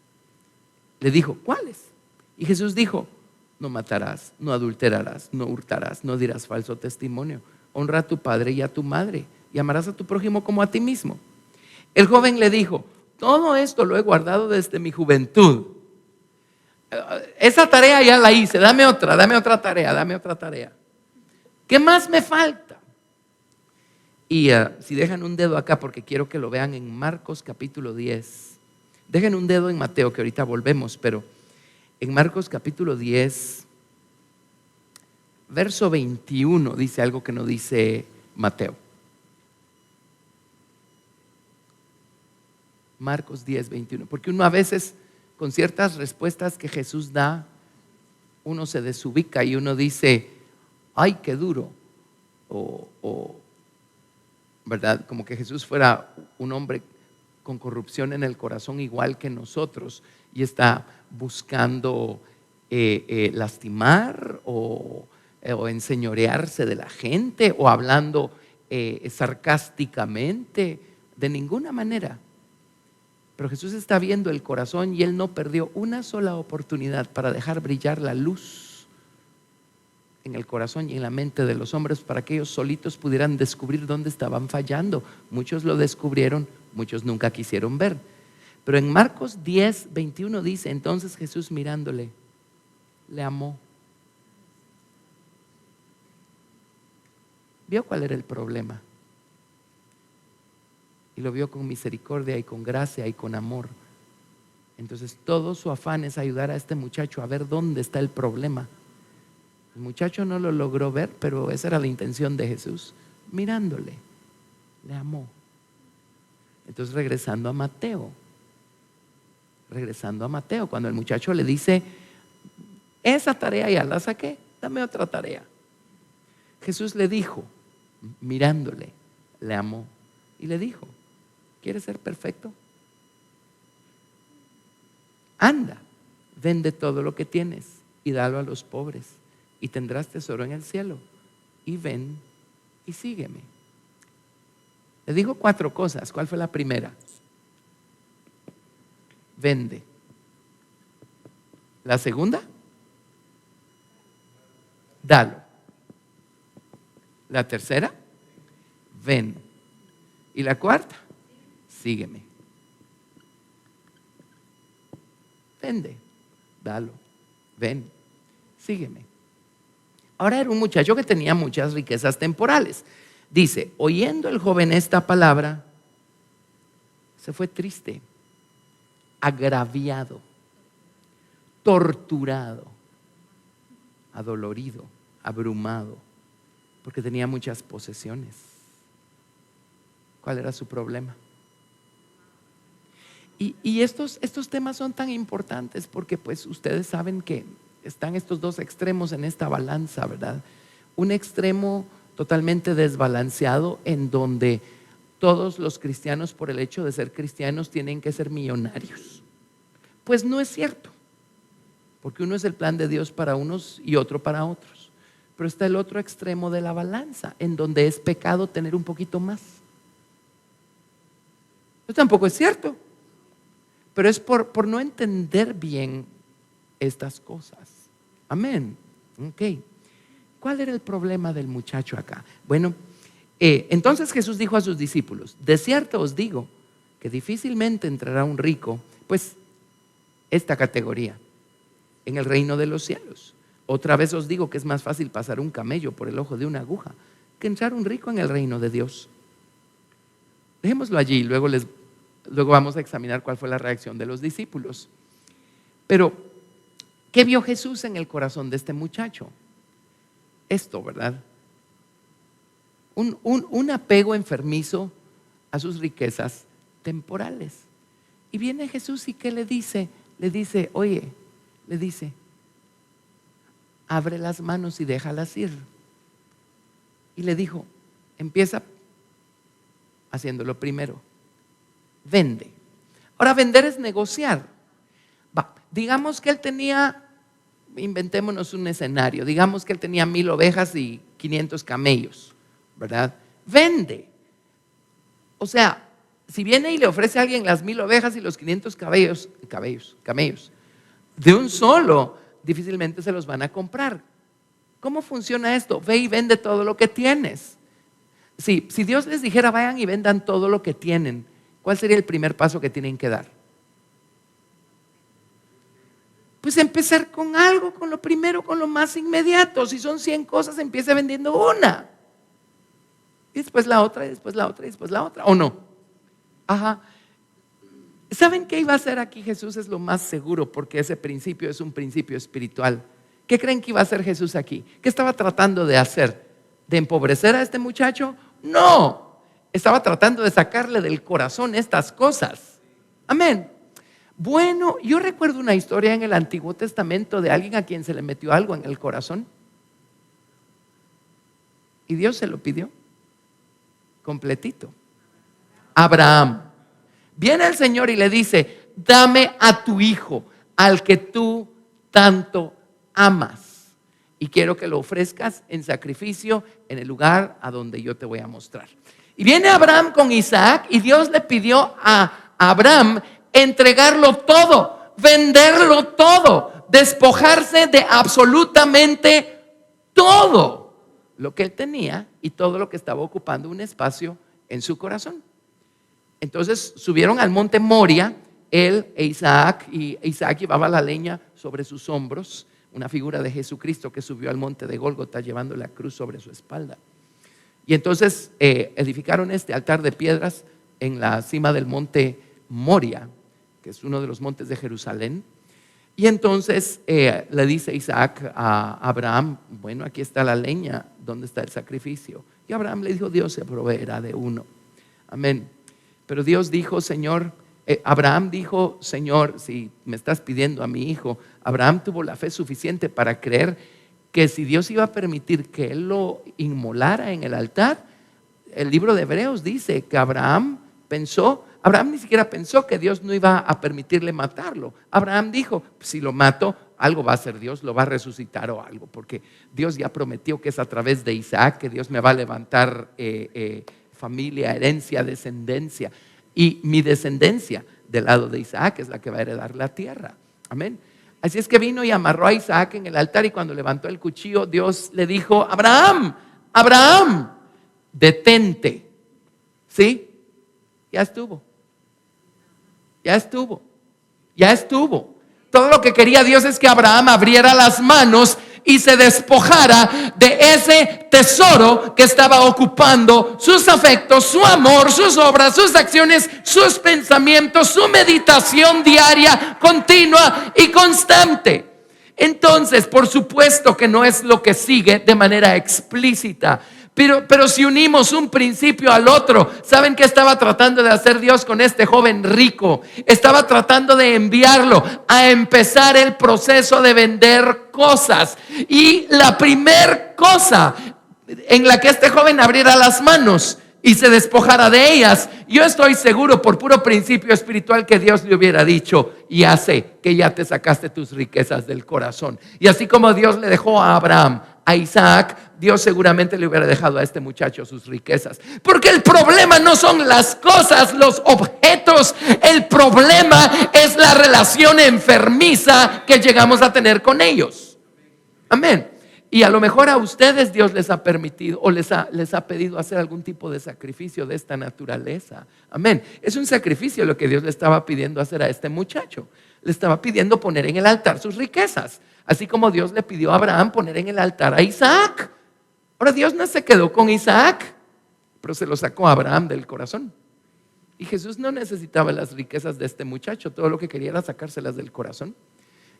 Le dijo: ¿cuáles? Y Jesús dijo: no matarás, no adulterarás, no hurtarás, no dirás falso testimonio, honra a tu padre y a tu madre, y amarás a tu prójimo como a ti mismo. El joven le dijo: todo esto lo he guardado desde mi juventud. Esa tarea ya la hice, dame otra tarea. ¿Qué más me falta? Y si dejan un dedo acá, porque quiero que lo vean en Marcos capítulo 10. Dejen un dedo en Mateo, que ahorita volvemos, pero en Marcos capítulo 10, verso 21, dice algo que no dice Mateo. Marcos 10, 21. Porque uno a veces, con ciertas respuestas que Jesús da, uno se desubica y uno dice: ay, qué duro. ¿Verdad? Como que Jesús fuera un hombre con corrupción en el corazón igual que nosotros y está buscando lastimar o enseñorearse de la gente o hablando sarcásticamente. De ninguna manera. Pero Jesús está viendo el corazón y Él no perdió una sola oportunidad para dejar brillar la luz en el corazón y en la mente de los hombres, para que ellos solitos pudieran descubrir dónde estaban fallando. Muchos lo descubrieron, muchos nunca quisieron ver. Pero en Marcos 10, 21 dice: entonces Jesús, mirándole, le amó. Vio cuál era el problema y lo vio con misericordia y con gracia y con amor. Entonces todo su afán es ayudar a este muchacho a ver dónde está el problema. El muchacho no lo logró ver, pero esa era la intención de Jesús. Mirándole, le amó. Entonces regresando a Mateo, cuando el muchacho le dice: esa tarea ya la saqué, dame otra tarea. Jesús le dijo, mirándole, le amó y le dijo: ¿quieres ser perfecto? Anda, vende todo lo que tienes y dalo a los pobres y tendrás tesoro en el cielo. Y ven y sígueme. Le dijo 4 cosas. ¿Cuál fue la primera? Vende. La segunda, dalo. La tercera, ven. Y la cuarta, sígueme. Vende, dalo, ven, sígueme. Ahora era un muchacho que tenía muchas riquezas temporales. Dice, oyendo el joven esta palabra, se fue triste, agraviado, torturado, adolorido, abrumado, porque tenía muchas posesiones. ¿Cuál era su problema? Y estos temas son tan importantes porque pues ustedes saben que están estos dos extremos en esta balanza, ¿verdad? Un extremo totalmente desbalanceado en donde todos los cristianos por el hecho de ser cristianos tienen que ser millonarios. Pues no es cierto, porque uno es el plan de Dios para unos y otro para otros. Pero está el otro extremo de la balanza, en donde es pecado tener un poquito más. Eso tampoco es cierto, pero es por no entender bien estas cosas. Amén. Ok. ¿Cuál era el problema del muchacho acá? Bueno, entonces Jesús dijo a sus discípulos, de cierto os digo que difícilmente entrará un rico, pues esta categoría, en el reino de los cielos. Otra vez os digo que es más fácil pasar un camello por el ojo de una aguja que entrar un rico en el reino de Dios. Dejémoslo allí, luego vamos a examinar cuál fue la reacción de los discípulos. Pero, ¿qué vio Jesús en el corazón de este muchacho? Esto, ¿verdad? Un apego enfermizo a sus riquezas temporales. Y viene Jesús y ¿qué le dice? Le dice, abre las manos y déjalas ir. Y le dijo, empieza haciéndolo primero. Vende. Ahora, vender es negociar. Digamos que él tenía, inventémonos un escenario, digamos que él tenía 1000 ovejas y 500 camellos, ¿verdad? Vende. O sea, si viene y le ofrece a alguien las 1000 ovejas y los 500 camellos, de un solo, difícilmente se los van a comprar. ¿Cómo funciona esto? Ve y vende todo lo que tienes. Si Dios les dijera, vayan y vendan todo lo que tienen, ¿cuál sería el primer paso que tienen que dar? Pues empezar con algo, con lo primero, con lo más inmediato. Si son 100 cosas, empieza vendiendo una. Y después la otra, y después la otra, y después la otra. ¿O no? Ajá. ¿Saben qué iba a hacer aquí Jesús? Es lo más seguro, porque ese principio es un principio espiritual. ¿Qué creen que iba a hacer Jesús aquí? ¿Qué estaba tratando de hacer? ¿De empobrecer a este muchacho? No. Estaba tratando de sacarle del corazón estas cosas. Amén. Bueno, yo recuerdo una historia en el Antiguo Testamento de alguien a quien se le metió algo en el corazón y Dios se lo pidió completito. Abraham. Viene el Señor y le dice, dame a tu hijo, al que tú tanto amas, y quiero que lo ofrezcas en sacrificio en el lugar a donde yo te voy a mostrar. Y viene Abraham con Isaac y Dios le pidió a Abraham entregarlo todo, venderlo todo, despojarse de absolutamente todo lo que él tenía y todo lo que estaba ocupando un espacio en su corazón. Entonces subieron al monte Moria, él e Isaac, y Isaac llevaba la leña sobre sus hombros, una figura de Jesucristo que subió al monte de Gólgota llevando la cruz sobre su espalda. Y entonces edificaron este altar de piedras en la cima del monte Moria, que es uno de los montes de Jerusalén. Y entonces le dice Isaac a Abraham, bueno, aquí está la leña, ¿dónde está el sacrificio? Y Abraham le dijo, Dios se proveerá de uno. Amén. Pero Dios dijo, Señor, Abraham dijo, Señor, si me estás pidiendo a mi hijo, Abraham tuvo la fe suficiente para creer que si Dios iba a permitir que él lo inmolara en el altar, el libro de Hebreos dice que Abraham ni siquiera pensó que Dios no iba a permitirle matarlo. Abraham dijo, si lo mato, algo va a hacer Dios, lo va a resucitar o algo, porque Dios ya prometió que es a través de Isaac que Dios me va a levantar familia, herencia, descendencia. Y mi descendencia del lado de Isaac es la que va a heredar la tierra. Amén. Así es que vino y amarró a Isaac en el altar, y cuando levantó el cuchillo, Dios le dijo, Abraham, Abraham, detente. ¿Sí? Ya estuvo. Todo lo que quería Dios es que Abraham abriera las manos y se despojara de ese tesoro que estaba ocupando sus afectos, su amor, sus obras, sus acciones, sus pensamientos, su meditación diaria, continua y constante. Entonces, por supuesto que no es lo que sigue de manera explícita, pero si unimos un principio al otro, ¿saben qué estaba tratando de hacer Dios con este joven rico? Estaba tratando de enviarlo a empezar el proceso de vender cosas. Y la primer cosa en la que este joven abriera las manos y se despojara de ellas, yo estoy seguro por puro principio espiritual que Dios le hubiera dicho: y hace que ya te sacaste tus riquezas del corazón. Y así como Dios le dejó a Abraham, a Isaac, Dios seguramente le hubiera dejado a este muchacho sus riquezas. Porque el problema no son las cosas, los objetos. El problema es la relación enfermiza que llegamos a tener con ellos. Amén. Y a lo mejor a ustedes Dios les ha permitido o les ha pedido hacer algún tipo de sacrificio de esta naturaleza. Amén. Es un sacrificio lo que Dios le estaba pidiendo hacer a este muchacho. Le estaba pidiendo poner en el altar sus riquezas, así como Dios le pidió a Abraham poner en el altar a Isaac. Ahora, Dios no se quedó con Isaac, pero se lo sacó a Abraham del corazón. Y Jesús no necesitaba las riquezas de este muchacho, todo lo que quería era sacárselas del corazón.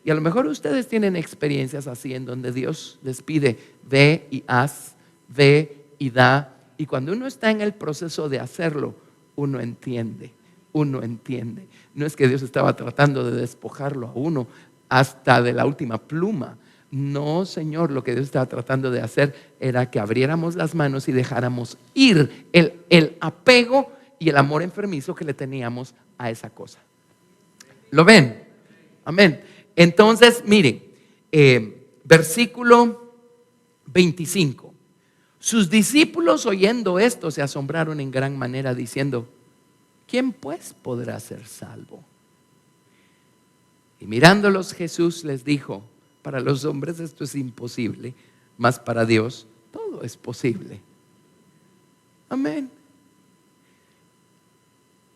Y a lo mejor ustedes tienen experiencias así en donde Dios les pide: ve y haz, ve y da. Y cuando uno está en el proceso de hacerlo, uno entiende. No es que Dios estaba tratando de despojarlo a uno hasta de la última pluma. No, Señor, lo que Dios estaba tratando de hacer era que abriéramos las manos y dejáramos ir el apego y el amor enfermizo que le teníamos a esa cosa. ¿Lo ven? Amén. Entonces, miren, versículo 25. Sus discípulos, oyendo esto, se asombraron en gran manera, diciendo: ¿quién pues podrá ser salvo? Y mirándolos, Jesús les dijo: para los hombres esto es imposible, mas para Dios todo es posible. Amén.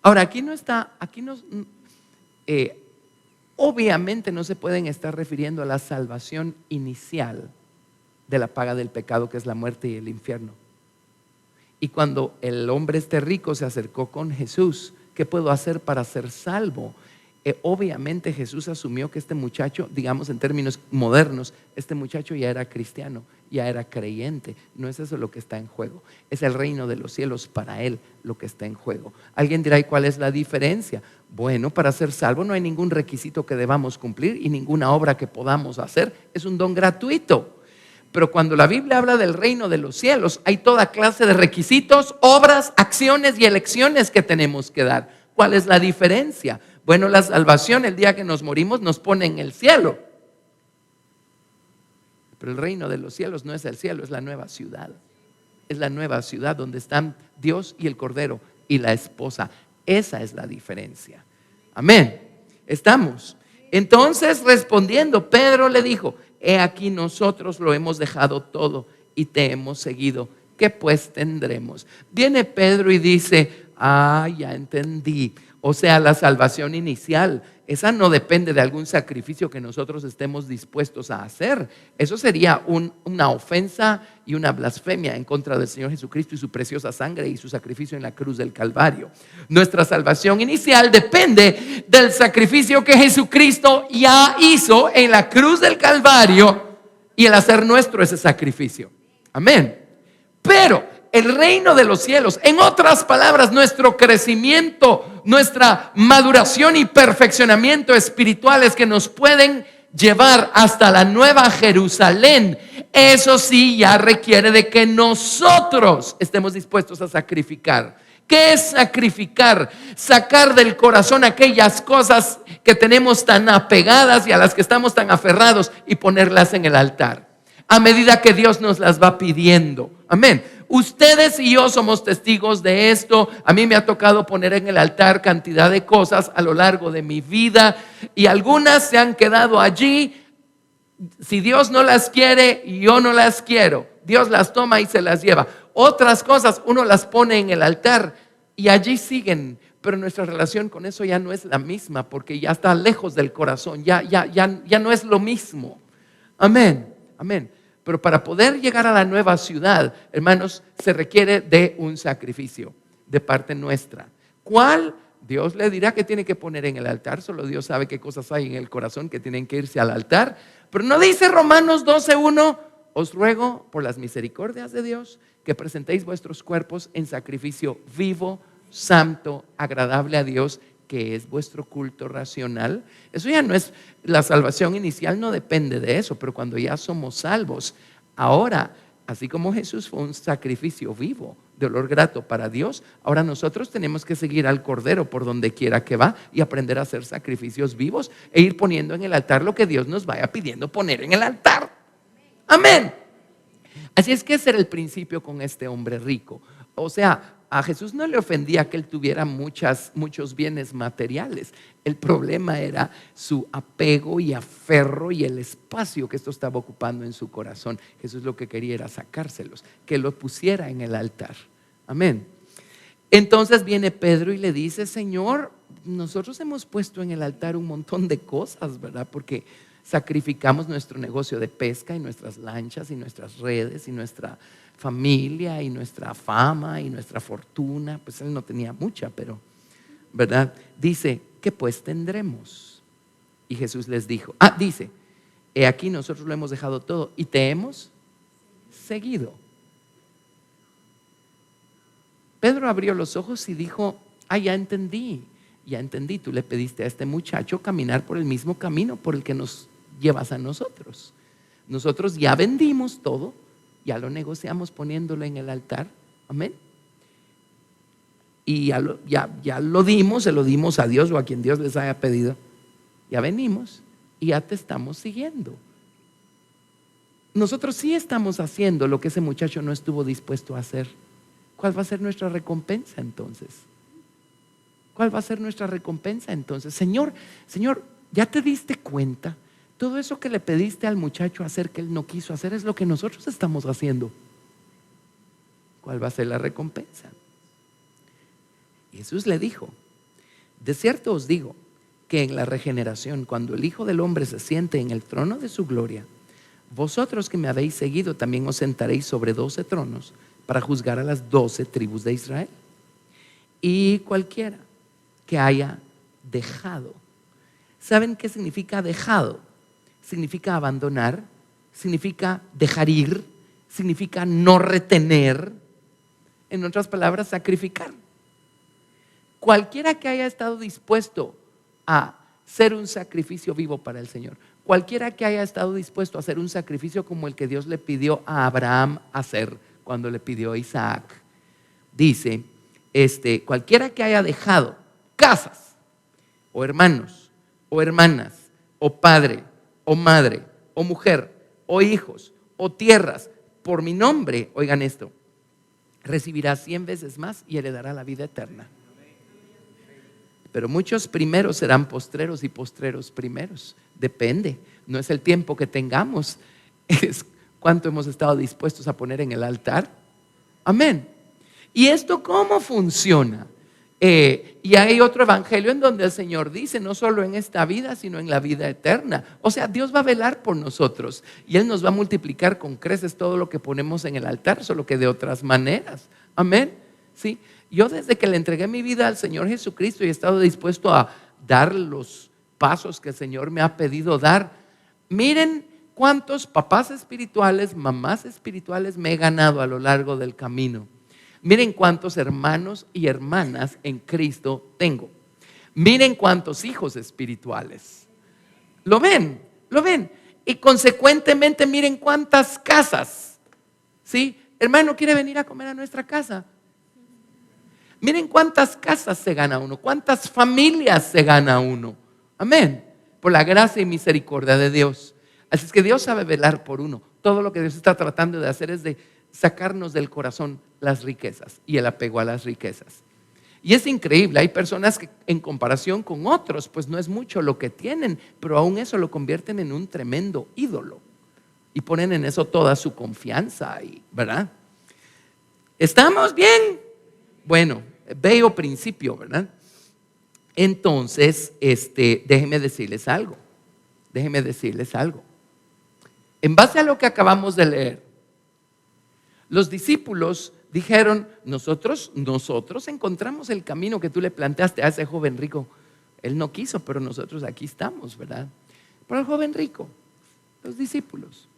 Ahora, aquí no está, obviamente no se pueden estar refiriendo a la salvación inicial de la paga del pecado, que es la muerte y el infierno. Y cuando el hombre rico se acercó con Jesús: ¿qué puedo hacer para ser salvo? Obviamente Jesús asumió que este muchacho, digamos en términos modernos, este muchacho ya era cristiano, ya era creyente. No es eso lo que está en juego, es el reino de los cielos para él lo que está en juego. Alguien dirá: ¿y cuál es la diferencia? Bueno, para ser salvo no hay ningún requisito que debamos cumplir y ninguna obra que podamos hacer, es un don gratuito. Pero cuando la Biblia habla del reino de los cielos, hay toda clase de requisitos, obras, acciones y elecciones que tenemos que dar. ¿Cuál es la diferencia? Bueno, la salvación, el día que nos morimos, nos pone en el cielo. Pero el reino de los cielos no es el cielo, es la nueva ciudad. Es la nueva ciudad donde están Dios y el Cordero y la esposa. Esa es la diferencia. Amén. ¿Estamos? Entonces, respondiendo, Pedro le dijo: he aquí, nosotros lo hemos dejado todo y te hemos seguido. ¿Qué pues tendremos? Viene Pedro y dice: ya entendí. O sea, la salvación inicial, esa no depende de algún sacrificio que nosotros estemos dispuestos a hacer. Eso sería una ofensa y una blasfemia en contra del Señor Jesucristo y su preciosa sangre y su sacrificio en la cruz del Calvario. Nuestra salvación inicial depende del sacrificio que Jesucristo ya hizo en la cruz del Calvario y el hacer nuestro ese sacrificio. Amén. Pero el reino de los cielos, en otras palabras, nuestro crecimiento, nuestra maduración y perfeccionamiento espirituales que nos pueden llevar hasta la nueva Jerusalén, eso sí ya requiere de que nosotros estemos dispuestos a sacrificar. ¿Qué es sacrificar? Sacar del corazón aquellas cosas que tenemos tan apegadas y a las que estamos tan aferrados y ponerlas en el altar a medida que Dios nos las va pidiendo. Amén. Ustedes y yo somos testigos de esto. A mí me ha tocado poner en el altar cantidad de cosas a lo largo de mi vida y algunas se han quedado allí. Si Dios no las quiere, yo no las quiero. Dios las toma y se las lleva. Otras cosas uno las pone en el altar y allí siguen, pero nuestra relación con eso ya no es la misma porque ya está lejos del corazón, ya no es lo mismo. Amén. Amén. Pero para poder llegar a la nueva ciudad, hermanos, se requiere de un sacrificio de parte nuestra. ¿Cuál? Dios le dirá que tiene que poner en el altar. Solo Dios sabe qué cosas hay en el corazón que tienen que irse al altar. Pero no dice Romanos 12:1: os ruego por las misericordias de Dios que presentéis vuestros cuerpos en sacrificio vivo, santo, agradable a Dios, que es vuestro culto racional. Eso ya no es, la salvación inicial no depende de eso, pero cuando ya somos salvos, ahora, así como Jesús fue un sacrificio vivo, de olor grato para Dios, ahora nosotros tenemos que seguir al Cordero por donde quiera que va y aprender a hacer sacrificios vivos e ir poniendo en el altar lo que Dios nos vaya pidiendo poner en el altar. Amén. Así es que ese era el principio con este hombre rico. O sea, a Jesús no le ofendía que él tuviera muchos bienes materiales. El problema era su apego y aferro y el espacio que esto estaba ocupando en su corazón. Jesús lo que quería era sacárselos, que lo pusiera en el altar. Amén. Entonces viene Pedro y le dice: Señor, nosotros hemos puesto en el altar un montón de cosas, ¿verdad? Porque sacrificamos nuestro negocio de pesca y nuestras lanchas y nuestras redes y nuestra familia y nuestra fama y nuestra fortuna. Pues él no tenía mucha, pero, ¿verdad? Dice: ¿qué pues tendremos? Y Jesús les dijo, dice: he aquí nosotros lo hemos dejado todo y te hemos seguido. Pedro abrió los ojos y dijo: ya entendí, tú le pediste a este muchacho caminar por el mismo camino por el que nos llevas a nosotros. Nosotros ya vendimos todo, ya lo negociamos poniéndolo en el altar. Amén. Y ya lo dimos, se lo dimos a Dios o a quien Dios les haya pedido. Ya venimos y ya te estamos siguiendo. Nosotros sí estamos haciendo lo que ese muchacho no estuvo dispuesto a hacer. ¿Cuál va a ser nuestra recompensa entonces? ¿Cuál va a ser nuestra recompensa entonces? Señor, ¿ya te diste cuenta? Todo eso que le pediste al muchacho hacer que él no quiso hacer es lo que nosotros estamos haciendo. ¿Cuál va a ser la recompensa? Jesús le dijo: de cierto os digo que en la regeneración, cuando el Hijo del Hombre se siente en el trono de su gloria, vosotros que me habéis seguido también os sentaréis sobre 12 tronos para juzgar a las 12 tribus de Israel. Y cualquiera que haya dejado. ¿Saben qué significa dejado? Significa abandonar, significa dejar ir, significa no retener. En otras palabras, sacrificar. Cualquiera que haya estado dispuesto a ser un sacrificio vivo para el Señor, cualquiera que haya estado dispuesto a hacer un sacrificio como el que Dios le pidió a Abraham hacer cuando le pidió a Isaac, dice, cualquiera que haya dejado casas, o hermanos, o hermanas, o padre, o madre, o mujer, o hijos, o tierras, por mi nombre, oigan esto, recibirá 100 veces más y heredará la vida eterna. Pero muchos primeros serán postreros y postreros primeros. Depende, no es el tiempo que tengamos, es cuánto hemos estado dispuestos a poner en el altar. Amén. ¿Y esto cómo funciona? Y hay otro evangelio en donde el Señor dice: no solo en esta vida, sino en la vida eterna. O sea, Dios va a velar por nosotros y Él nos va a multiplicar con creces todo lo que ponemos en el altar, solo que de otras maneras. Amén. ¿Sí? Yo desde que le entregué mi vida al Señor Jesucristo y he estado dispuesto a dar los pasos que el Señor me ha pedido dar. Miren cuántos papás espirituales, mamás espirituales me he ganado a lo largo del camino. Miren cuántos hermanos y hermanas en Cristo tengo. Miren cuántos hijos espirituales. ¿Lo ven? ¿Lo ven? Y consecuentemente miren cuántas casas. ¿Sí? Hermano, ¿quiere venir a comer a nuestra casa? Miren cuántas casas se gana uno, cuántas familias se gana uno. Amén. Por la gracia y misericordia de Dios. Así es que Dios sabe velar por uno. Todo lo que Dios está tratando de hacer es de sacarnos del corazón las riquezas y el apego a las riquezas. Y es increíble, hay personas que en comparación con otros, pues no es mucho lo que tienen, pero aún eso lo convierten en un tremendo ídolo. Y ponen en eso toda su confianza, ¿verdad? ¿Estamos bien? Bueno, bello principio, ¿verdad? Entonces, déjenme decirles algo. En base a lo que acabamos de leer, los discípulos dijeron, nosotros encontramos el camino que tú le planteaste a ese joven rico. Él no quiso, pero nosotros aquí estamos, ¿verdad? Pero el joven rico, los discípulos.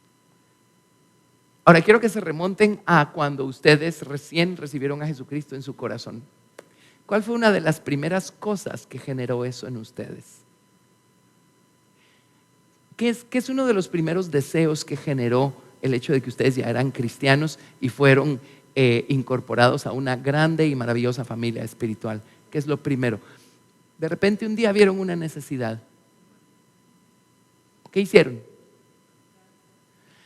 Ahora quiero que se remonten a cuando ustedes recién recibieron a Jesucristo en su corazón. ¿Cuál fue una de las primeras cosas que generó eso en ustedes? ¿Qué es uno de los primeros deseos que generó el hecho de que ustedes ya eran cristianos y fueron incorporados a una grande y maravillosa familia espiritual? ¿Qué es lo primero? De repente un día vieron una necesidad. ¿Qué hicieron?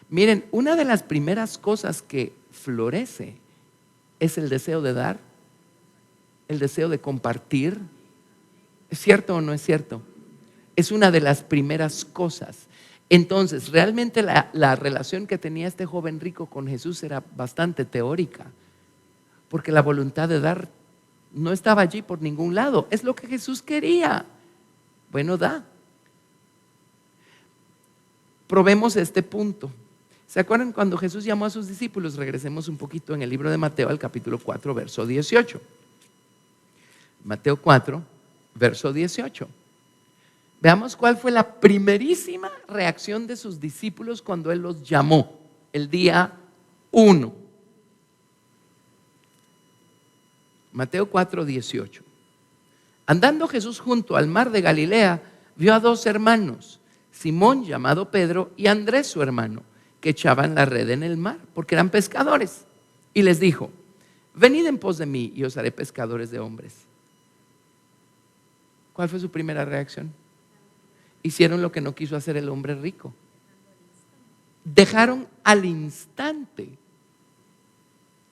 Miren, una de las primeras cosas que florece es el deseo de dar, el deseo de compartir. ¿Es cierto o no es cierto? Es una de las primeras cosas. Entonces, realmente la relación que tenía este joven rico con Jesús era bastante teórica, porque la voluntad de dar no estaba allí por ningún lado. Es lo que Jesús quería. Bueno, da. Probemos este punto. ¿Se acuerdan cuando Jesús llamó a sus discípulos? Regresemos un poquito en el libro de Mateo, al capítulo 4, verso 18. Mateo 4, verso 18. Veamos cuál fue la primerísima reacción de sus discípulos cuando Él los llamó el día 1. Mateo 4, 18. Andando Jesús junto al mar de Galilea, vio a dos hermanos, Simón llamado Pedro y Andrés su hermano, que echaban la red en el mar, porque eran pescadores. Y les dijo, venid en pos de mí y os haré pescadores de hombres. ¿Cuál fue su primera reacción? Hicieron lo que no quiso hacer el hombre rico. Dejaron al instante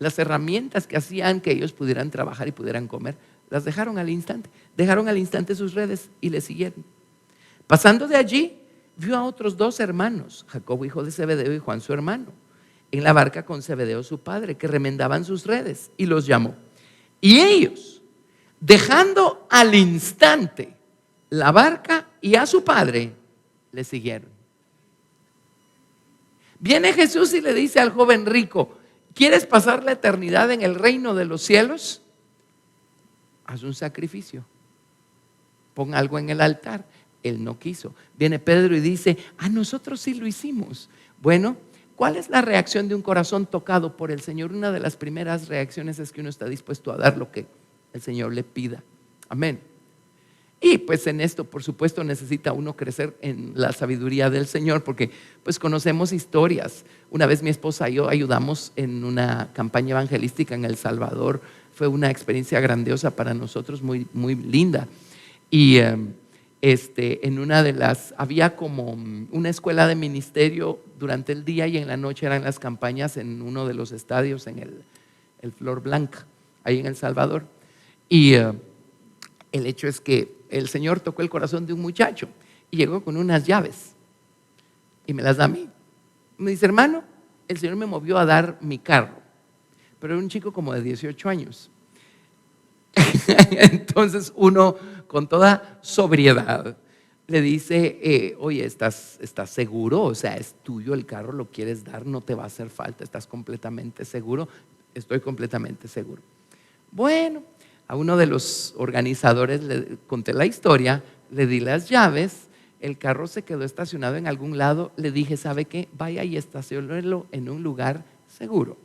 las herramientas que hacían que ellos pudieran trabajar y pudieran comer. Las dejaron al instante. Dejaron al instante sus redes y le siguieron. Pasando de allí, vio a otros dos hermanos, Jacobo hijo de Zebedeo y Juan su hermano, en la barca con Zebedeo su padre, que remendaban sus redes, y los llamó. Y ellos, dejando al instante la barca y a su padre, le siguieron. Viene Jesús y le dice al joven rico, ¿quieres pasar la eternidad en el reino de los cielos? Haz un sacrificio, pon algo en el altar. Él no quiso. Viene Pedro y dice, nosotros sí lo hicimos. Bueno, ¿cuál es la reacción de un corazón tocado por el Señor? Una de las primeras reacciones es que uno está dispuesto a dar lo que el Señor le pida. Amén. Y pues en esto, por supuesto, necesita uno crecer en la sabiduría del Señor, porque pues conocemos historias. Una vez mi esposa y yo ayudamos en una campaña evangelística en El Salvador. Fue una experiencia grandiosa para nosotros, muy, muy linda. Y en una de las, había como una escuela de ministerio durante el día y en la noche eran las campañas en uno de los estadios, en el Flor Blanca, ahí en El Salvador. Y el hecho es que el Señor tocó el corazón de un muchacho y llegó con unas llaves y me las da a mí. Me dice, hermano, el Señor me movió a dar mi carro, pero era un chico como de 18 años. Entonces uno, con toda sobriedad, le dice, oye, ¿estás seguro? O sea, es tuyo el carro, lo quieres dar, no te va a hacer falta, ¿estás completamente seguro? Estoy completamente seguro. Bueno, a uno de los organizadores le conté la historia, le di las llaves, el carro se quedó estacionado en algún lado, le dije, ¿sabe qué? Vaya y estaciónelo en un lugar seguro,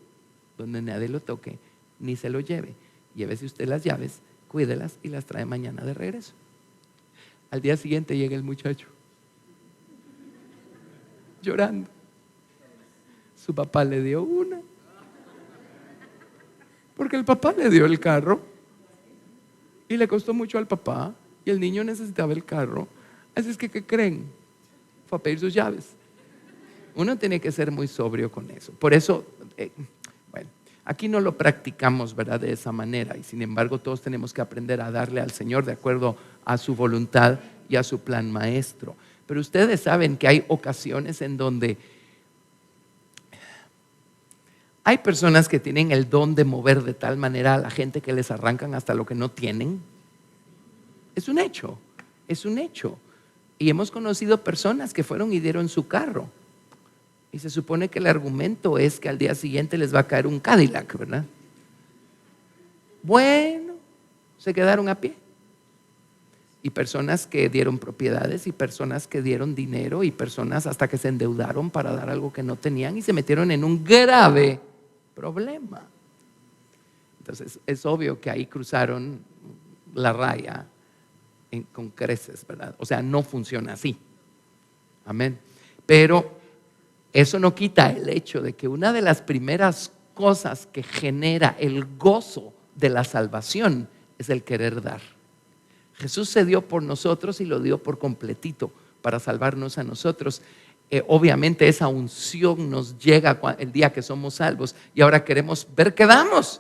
donde nadie lo toque, ni se lo lleve. Llévese usted las llaves, cuídelas y las trae mañana de regreso. Al día siguiente llega el muchacho, llorando. Su papá le dio una, porque el papá le dio el carro y le costó mucho al papá y el niño necesitaba el carro. Así es que, ¿qué creen? Fue a pedir sus llaves. Uno tiene que ser muy sobrio con eso. Por eso, bueno, aquí no lo practicamos, ¿verdad?, de esa manera, y sin embargo todos tenemos que aprender a darle al Señor de acuerdo a su voluntad y a su plan maestro. Pero ustedes saben que hay ocasiones en donde hay personas que tienen el don de mover de tal manera a la gente que les arrancan hasta lo que no tienen. Es un hecho, es un hecho. Y hemos conocido personas que fueron y dieron su carro. Y se supone que el argumento es que al día siguiente les va a caer un Cadillac, ¿verdad? Bueno, se quedaron a pie. Y personas que dieron propiedades, y personas que dieron dinero, y personas hasta que se endeudaron para dar algo que no tenían y se metieron en un grave problema. Entonces es obvio que ahí cruzaron la raya con creces, ¿verdad? O sea, no funciona así. Amén. Pero eso no quita el hecho de que una de las primeras cosas que genera el gozo de la salvación es el querer dar. Jesús se dio por nosotros y lo dio por completito para salvarnos a nosotros. Obviamente esa unción nos llega el día que somos salvos y ahora queremos ver qué damos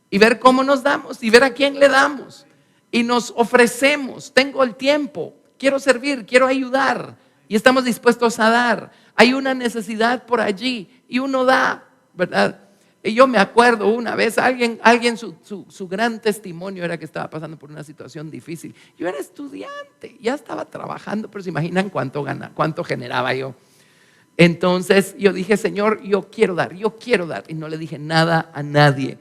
y ver cómo nos damos y ver a quién le damos y nos ofrecemos. Tengo el tiempo, quiero servir, quiero ayudar y estamos dispuestos a dar. Hay una necesidad por allí y uno da, ¿verdad? Y yo me acuerdo una vez, alguien su gran testimonio era que estaba pasando por una situación difícil. Yo era estudiante, ya estaba trabajando, pero se imaginan cuánto generaba yo. Entonces yo dije, Señor, yo quiero dar. Y no le dije nada a nadie.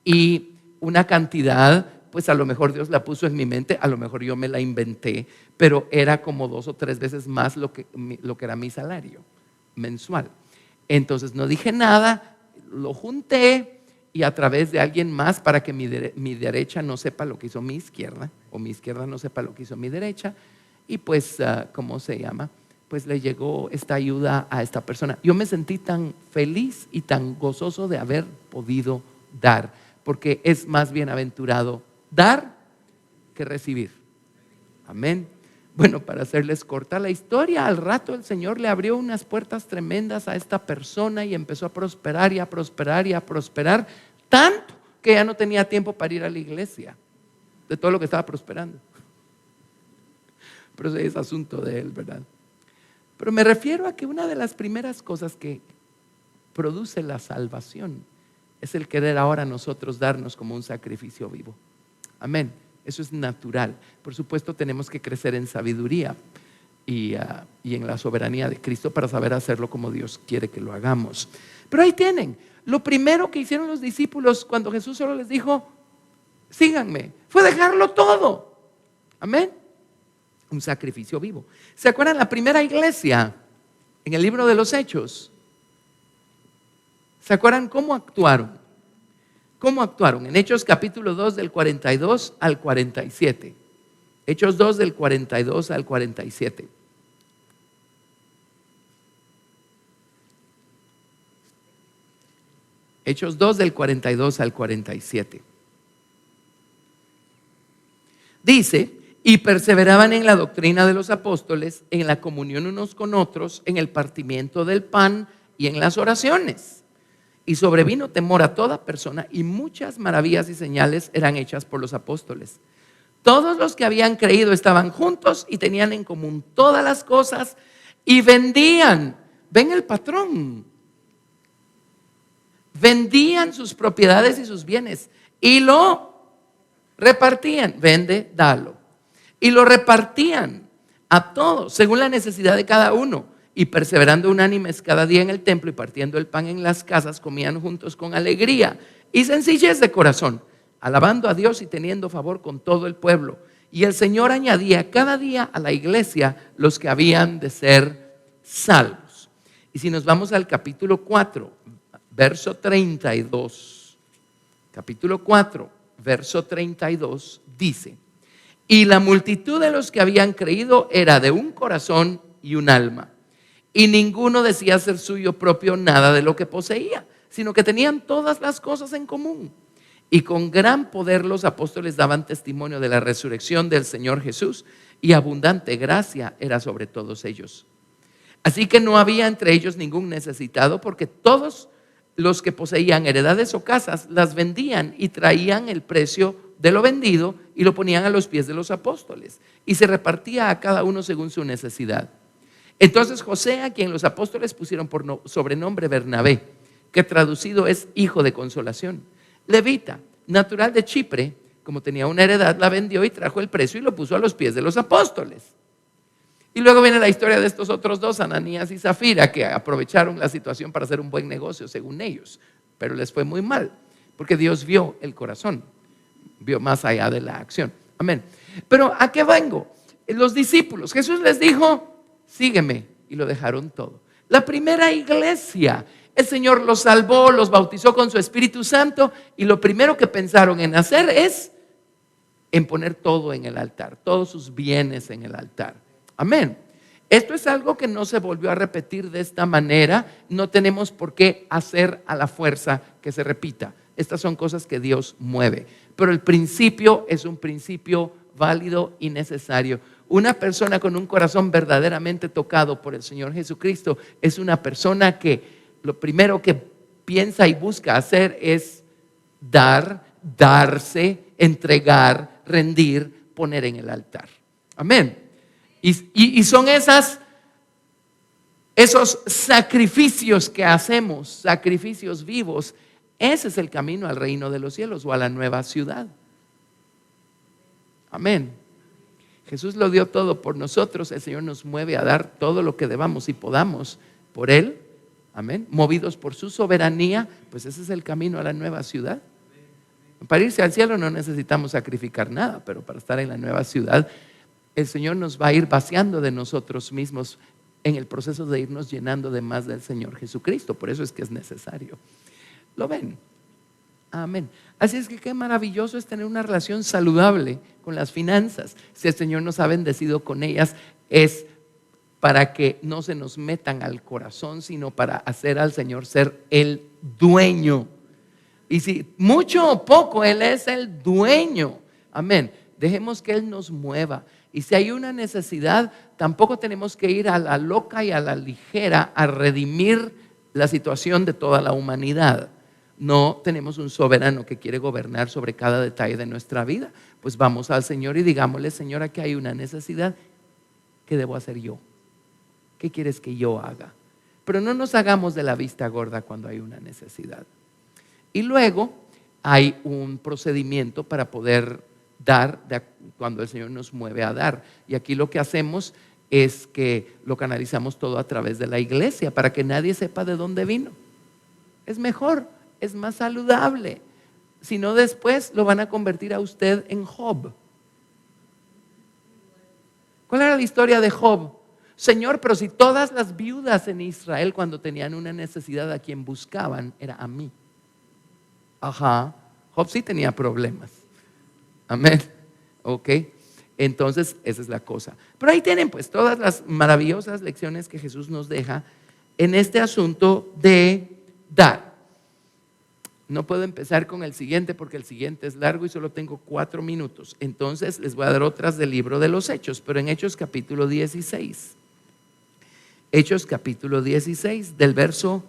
Y una cantidad, pues a lo mejor Dios la puso en mi mente, a lo mejor yo me la inventé, pero era como 2 o 3 veces más lo que era mi salario mensual. Entonces no dije nada, lo junté y a través de alguien más para que mi derecha no sepa lo que hizo mi izquierda o mi izquierda no sepa lo que hizo mi derecha y pues, ¿cómo se llama? Pues le llegó esta ayuda a esta persona. Yo me sentí tan feliz y tan gozoso de haber podido dar, porque es más bienaventurado dar que recibir. Amén. Bueno, para hacerles corta la historia, al rato el Señor le abrió unas puertas tremendas a esta persona y empezó a prosperar y a prosperar y a prosperar, tanto que ya no tenía tiempo para ir a la iglesia, de todo lo que estaba prosperando. Pero ese es asunto de él, ¿verdad? Pero me refiero a que una de las primeras cosas que produce la salvación es el querer ahora nosotros darnos como un sacrificio vivo. Amén. Eso es natural. Por supuesto tenemos que crecer en sabiduría y en la soberanía de Cristo para saber hacerlo como Dios quiere que lo hagamos. Pero ahí tienen, lo primero que hicieron los discípulos cuando Jesús solo les dijo, síganme, fue dejarlo todo. Amén. Un sacrificio vivo. ¿Se acuerdan la primera iglesia en el libro de los Hechos? ¿Se acuerdan cómo actuaron? ¿Cómo actuaron? En Hechos capítulo 2 del 42 al 47. Hechos 2 del 42 al 47. Hechos 2 del 42 al 47. Dice, y perseveraban en la doctrina de los apóstoles, en la comunión unos con otros, en el partimiento del pan y en las oraciones. Y sobrevino temor a toda persona y muchas maravillas y señales eran hechas por los apóstoles. Todos los que habían creído estaban juntos y tenían en común todas las cosas y vendían. Ven el patrón. Vendían sus propiedades y sus bienes y lo repartían. Vende, dalo. Y lo repartían a todos según la necesidad de cada uno. Y perseverando unánimes cada día en el templo y partiendo el pan en las casas, comían juntos con alegría y sencillez de corazón, alabando a Dios y teniendo favor con todo el pueblo. Y el Señor añadía cada día a la iglesia los que habían de ser salvos. Y si nos vamos al capítulo 4, verso 32. Capítulo 4, verso 32 dice, y la multitud de los que habían creído era de un corazón y un alma. Y ninguno decía ser suyo propio nada de lo que poseía, sino que tenían todas las cosas en común. Y con gran poder los apóstoles daban testimonio de la resurrección del Señor Jesús, y abundante gracia era sobre todos ellos. Así que no había entre ellos ningún necesitado, porque todos los que poseían heredades o casas las vendían y traían el precio de lo vendido y lo ponían a los pies de los apóstoles. Y se repartía a cada uno según su necesidad. Entonces José, a quien los apóstoles pusieron por sobrenombre Bernabé, que traducido es hijo de consolación, levita, natural de Chipre, como tenía una heredad, la vendió y trajo el precio y lo puso a los pies de los apóstoles. Y luego viene la historia de estos otros dos, Ananías y Zafira, que aprovecharon la situación para hacer un buen negocio, según ellos, pero les fue muy mal, porque Dios vio el corazón, vio más allá de la acción. Amén. Pero ¿a qué vengo? Los discípulos, Jesús les dijo, sígueme, y lo dejaron todo. La primera iglesia, el Señor los salvó, los bautizó con su Espíritu Santo, y lo primero que pensaron en hacer es en poner todo en el altar, todos sus bienes en el altar. Amén. Esto es algo que no se volvió a repetir de esta manera. No tenemos por qué hacer a la fuerza que se repita. Estas son cosas que Dios mueve. Pero el principio es un principio válido y necesario. Una persona con un corazón verdaderamente tocado por el Señor Jesucristo es una persona que lo primero que piensa y busca hacer es dar, darse, entregar, rendir, poner en el altar. Amén. Y son esos sacrificios que hacemos, sacrificios vivos. Ese es el camino al reino de los cielos o a la nueva ciudad. Amén. Jesús lo dio todo por nosotros. El Señor nos mueve a dar todo lo que debamos y podamos por Él. Amén. Movidos por su soberanía, pues ese es el camino a la nueva ciudad. Para irse al cielo no necesitamos sacrificar nada, pero para estar en la nueva ciudad, el Señor nos va a ir vaciando de nosotros mismos en el proceso de irnos llenando de más del Señor Jesucristo. Por eso es que es necesario. ¿Lo ven? Amén. Así es que qué maravilloso es tener una relación saludable con las finanzas. Si el Señor nos ha bendecido con ellas, es para que no se nos metan al corazón, sino para hacer al Señor ser el dueño. Y si mucho o poco, Él es el dueño. Amén. Dejemos que Él nos mueva. Y si hay una necesidad, tampoco tenemos que ir a la loca y a la ligera a redimir la situación de toda la humanidad. No, tenemos un soberano que quiere gobernar sobre cada detalle de nuestra vida. Pues vamos al Señor y digámosle, Señor, aquí hay una necesidad. ¿Qué debo hacer yo? ¿Qué quieres que yo haga? Pero no nos hagamos de la vista gorda cuando hay una necesidad. Y luego hay un procedimiento para poder dar cuando el Señor nos mueve a dar. Y aquí lo que hacemos es que lo canalizamos todo a través de la iglesia para que nadie sepa de dónde vino. Es mejor, es más saludable. Si no, después lo van a convertir a usted en Job. ¿Cuál era la historia de Job? Señor, pero si todas las viudas en Israel cuando tenían una necesidad a quien buscaban era a mí. Ajá, Job sí tenía problemas. Amén. Ok, entonces esa es la cosa. Pero ahí tienen pues todas las maravillosas lecciones que Jesús nos deja en este asunto de dar. No puedo empezar con el siguiente porque el siguiente es largo y solo tengo 4 minutos. Entonces les voy a dar otras del libro de los Hechos, pero en Hechos capítulo 16. Hechos capítulo 16 del verso,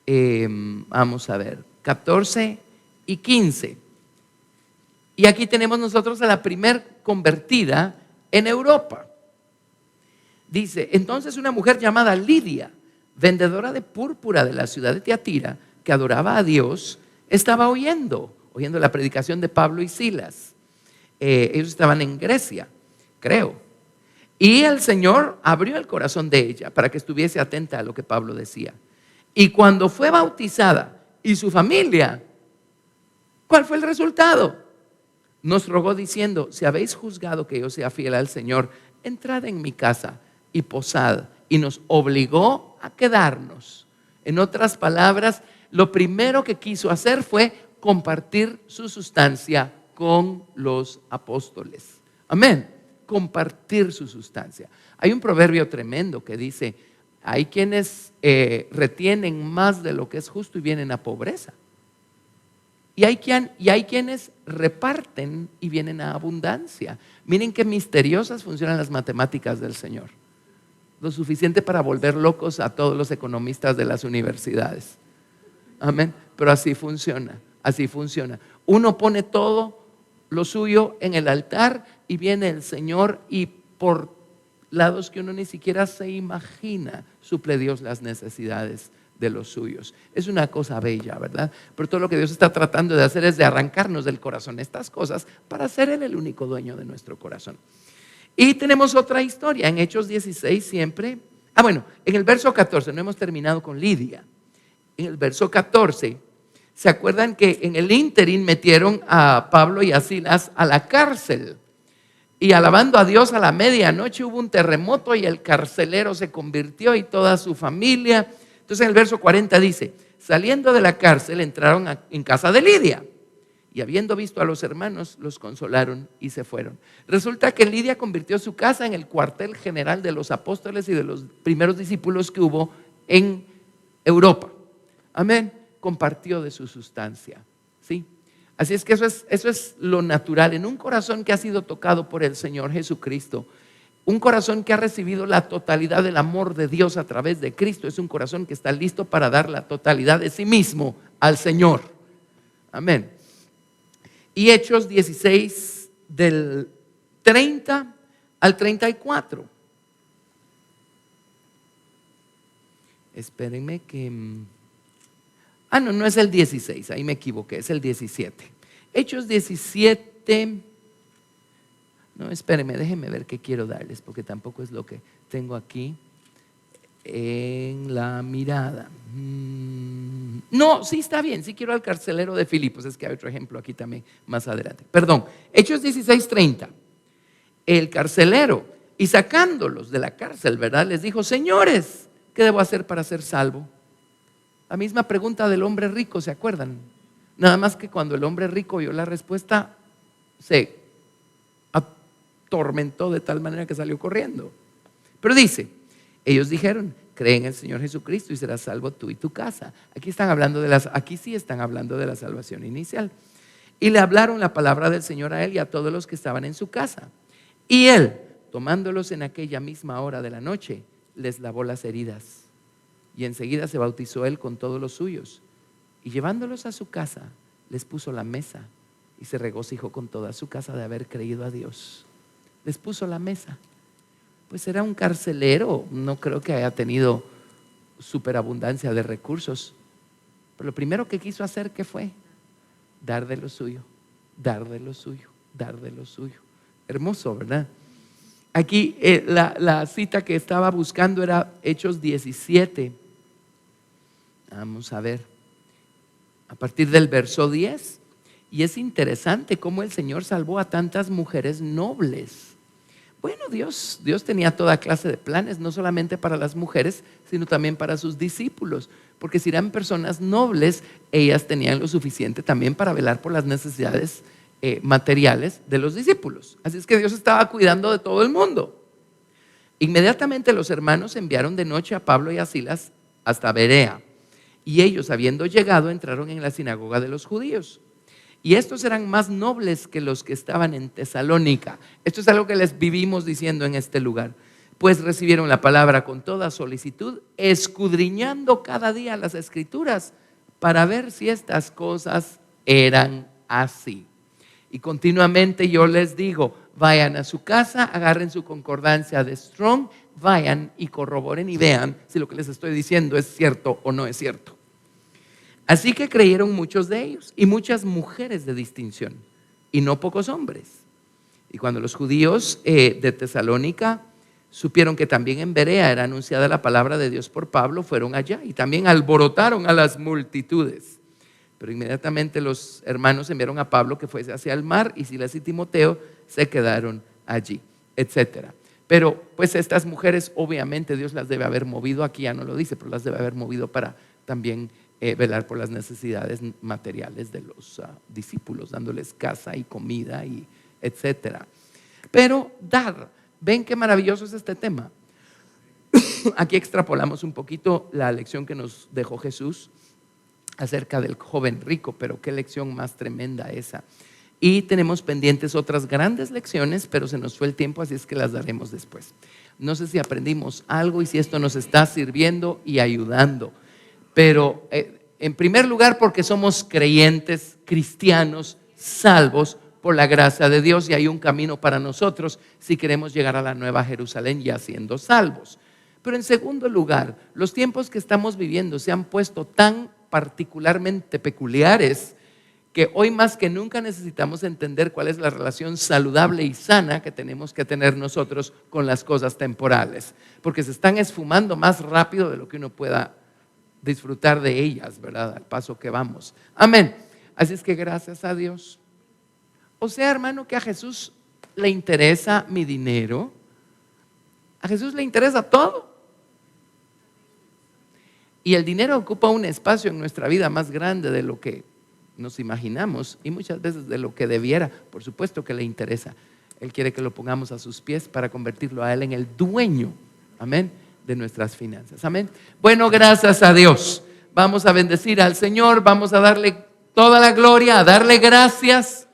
vamos a ver, 14 y 15. Y aquí tenemos nosotros a la primer convertida en Europa. Dice, entonces una mujer llamada Lidia, vendedora de púrpura de la ciudad de Tiatira, que adoraba a Dios, estaba oyendo la predicación de Pablo y Silas. Ellos estaban en Grecia, creo. Y el Señor abrió el corazón de ella para que estuviese atenta a lo que Pablo decía. Y cuando fue bautizada y su familia, ¿cuál fue el resultado? Nos rogó diciendo, si habéis juzgado que yo sea fiel al Señor, entrad en mi casa y posad. Y nos obligó a quedarnos. En otras palabras, lo primero que quiso hacer fue compartir su sustancia con los apóstoles. Amén. Compartir su sustancia. Hay un proverbio tremendo que dice, hay quienes retienen más de lo que es justo y vienen a pobreza. Y hay quienes reparten y vienen a abundancia. Miren qué misteriosas funcionan las matemáticas del Señor. Lo suficiente para volver locos a todos los economistas de las universidades. Amén. Pero así funciona, así funciona. Uno pone todo lo suyo en el altar y viene el Señor y por lados que uno ni siquiera se imagina, suple Dios las necesidades de los suyos. Es una cosa bella, ¿verdad? Pero todo lo que Dios está tratando de hacer es de arrancarnos del corazón estas cosas para ser Él el único dueño de nuestro corazón. Y tenemos otra historia en Hechos 16 siempre. Bueno, en el verso 14, no hemos terminado con Lidia. En el verso 14, ¿se acuerdan que en el ínterin metieron a Pablo y a Silas a la cárcel? Y alabando a Dios, a la medianoche hubo un terremoto y el carcelero se convirtió y toda su familia. Entonces en el verso 40 dice, saliendo de la cárcel entraron en casa de Lidia. Y habiendo visto a los hermanos, los consolaron y se fueron. Resulta que Lidia convirtió su casa en el cuartel general de los apóstoles y de los primeros discípulos que hubo en Europa. Amén. Compartió de su sustancia. ¿Sí? Así es que eso es lo natural en un corazón que ha sido tocado por el Señor Jesucristo. Un corazón que ha recibido la totalidad del amor de Dios a través de Cristo. Es un corazón que está listo para dar la totalidad de sí mismo al Señor. Amén. Y Hechos 16 del 30 al 34. Espérenme que... no es el 16, ahí me equivoqué, es el 17. Hechos 17... No, espérenme, déjenme ver qué quiero darles, porque tampoco es lo que tengo aquí en la mirada. No, sí está bien, sí quiero al carcelero de Filipos, es que hay otro ejemplo aquí también más adelante. Perdón, Hechos 16:30. El carcelero, y sacándolos de la cárcel, ¿verdad? Les dijo, señores, ¿qué debo hacer para ser salvo? La misma pregunta del hombre rico, ¿se acuerdan? Nada más que cuando el hombre rico vio la respuesta, se atormentó de tal manera que salió corriendo. Pero dice, ellos dijeron, cree en el Señor Jesucristo y serás salvo tú y tu casa. Aquí sí están hablando de la salvación inicial. Y le hablaron la palabra del Señor a él y a todos los que estaban en su casa. Y él, tomándolos en aquella misma hora de la noche, les lavó las heridas. Y enseguida se bautizó él con todos los suyos. Y llevándolos a su casa, les puso la mesa y se regocijó con toda su casa de haber creído a Dios. Les puso la mesa. Pues era un carcelero, no creo que haya tenido superabundancia de recursos. Pero lo primero que quiso hacer, ¿qué fue? Dar de lo suyo, dar de lo suyo, dar de lo suyo. Hermoso, ¿verdad? Aquí la cita que estaba buscando era Hechos 17. Vamos a ver, a partir del verso 10. Y es interesante cómo el Señor salvó a tantas mujeres nobles. Bueno, Dios tenía toda clase de planes, no solamente para las mujeres, sino también para sus discípulos. Porque si eran personas nobles, ellas tenían lo suficiente también para velar por las necesidades materiales de los discípulos. Así es que Dios estaba cuidando de todo el mundo. Inmediatamente los hermanos enviaron de noche a Pablo y a Silas hasta Berea. Y ellos, habiendo llegado, entraron en la sinagoga de los judíos. Y estos eran más nobles que los que estaban en Tesalónica. Esto es algo que les vivimos diciendo en este lugar. Pues recibieron la palabra con toda solicitud, escudriñando cada día las escrituras para ver si estas cosas eran así. Y continuamente yo les digo, vayan a su casa, agarren su concordancia de Strong, vayan y corroboren y vean si lo que les estoy diciendo es cierto o no es cierto. Así que creyeron muchos de ellos y muchas mujeres de distinción y no pocos hombres. Y cuando los judíos de Tesalónica supieron que también en Berea era anunciada la palabra de Dios por Pablo, fueron allá y también alborotaron a las multitudes. Pero inmediatamente los hermanos enviaron a Pablo que fuese hacia el mar y Silas y Timoteo se quedaron allí, etcétera. Pero pues estas mujeres obviamente Dios las debe haber movido, aquí ya no lo dice, pero las debe haber movido para también velar por las necesidades materiales de los discípulos, dándoles casa y comida y etcétera. Pero dar, ven qué maravilloso es este tema. Aquí extrapolamos un poquito la lección que nos dejó Jesús acerca del joven rico, pero qué lección más tremenda esa. Y tenemos pendientes otras grandes lecciones, pero se nos fue el tiempo, así es que las daremos después. No sé si aprendimos algo y si esto nos está sirviendo y ayudando. Pero en primer lugar porque somos creyentes, cristianos, salvos por la gracia de Dios y hay un camino para nosotros si queremos llegar a la Nueva Jerusalén ya siendo salvos. Pero en segundo lugar, los tiempos que estamos viviendo se han puesto tan particularmente peculiares que hoy más que nunca necesitamos entender cuál es la relación saludable y sana que tenemos que tener nosotros con las cosas temporales, porque se están esfumando más rápido de lo que uno pueda disfrutar de ellas, ¿verdad? Al paso que vamos. Amén. Así es que gracias a Dios. O sea, hermano, que a Jesús le interesa mi dinero. A Jesús le interesa todo. Y el dinero ocupa un espacio en nuestra vida más grande de lo que nos imaginamos y muchas veces de lo que debiera. Por supuesto que le interesa. Él quiere que lo pongamos a sus pies para convertirlo a Él en el dueño, amén, de nuestras finanzas. Amén. Bueno, gracias a Dios. Vamos a bendecir al Señor, vamos a darle toda la gloria, a darle gracias.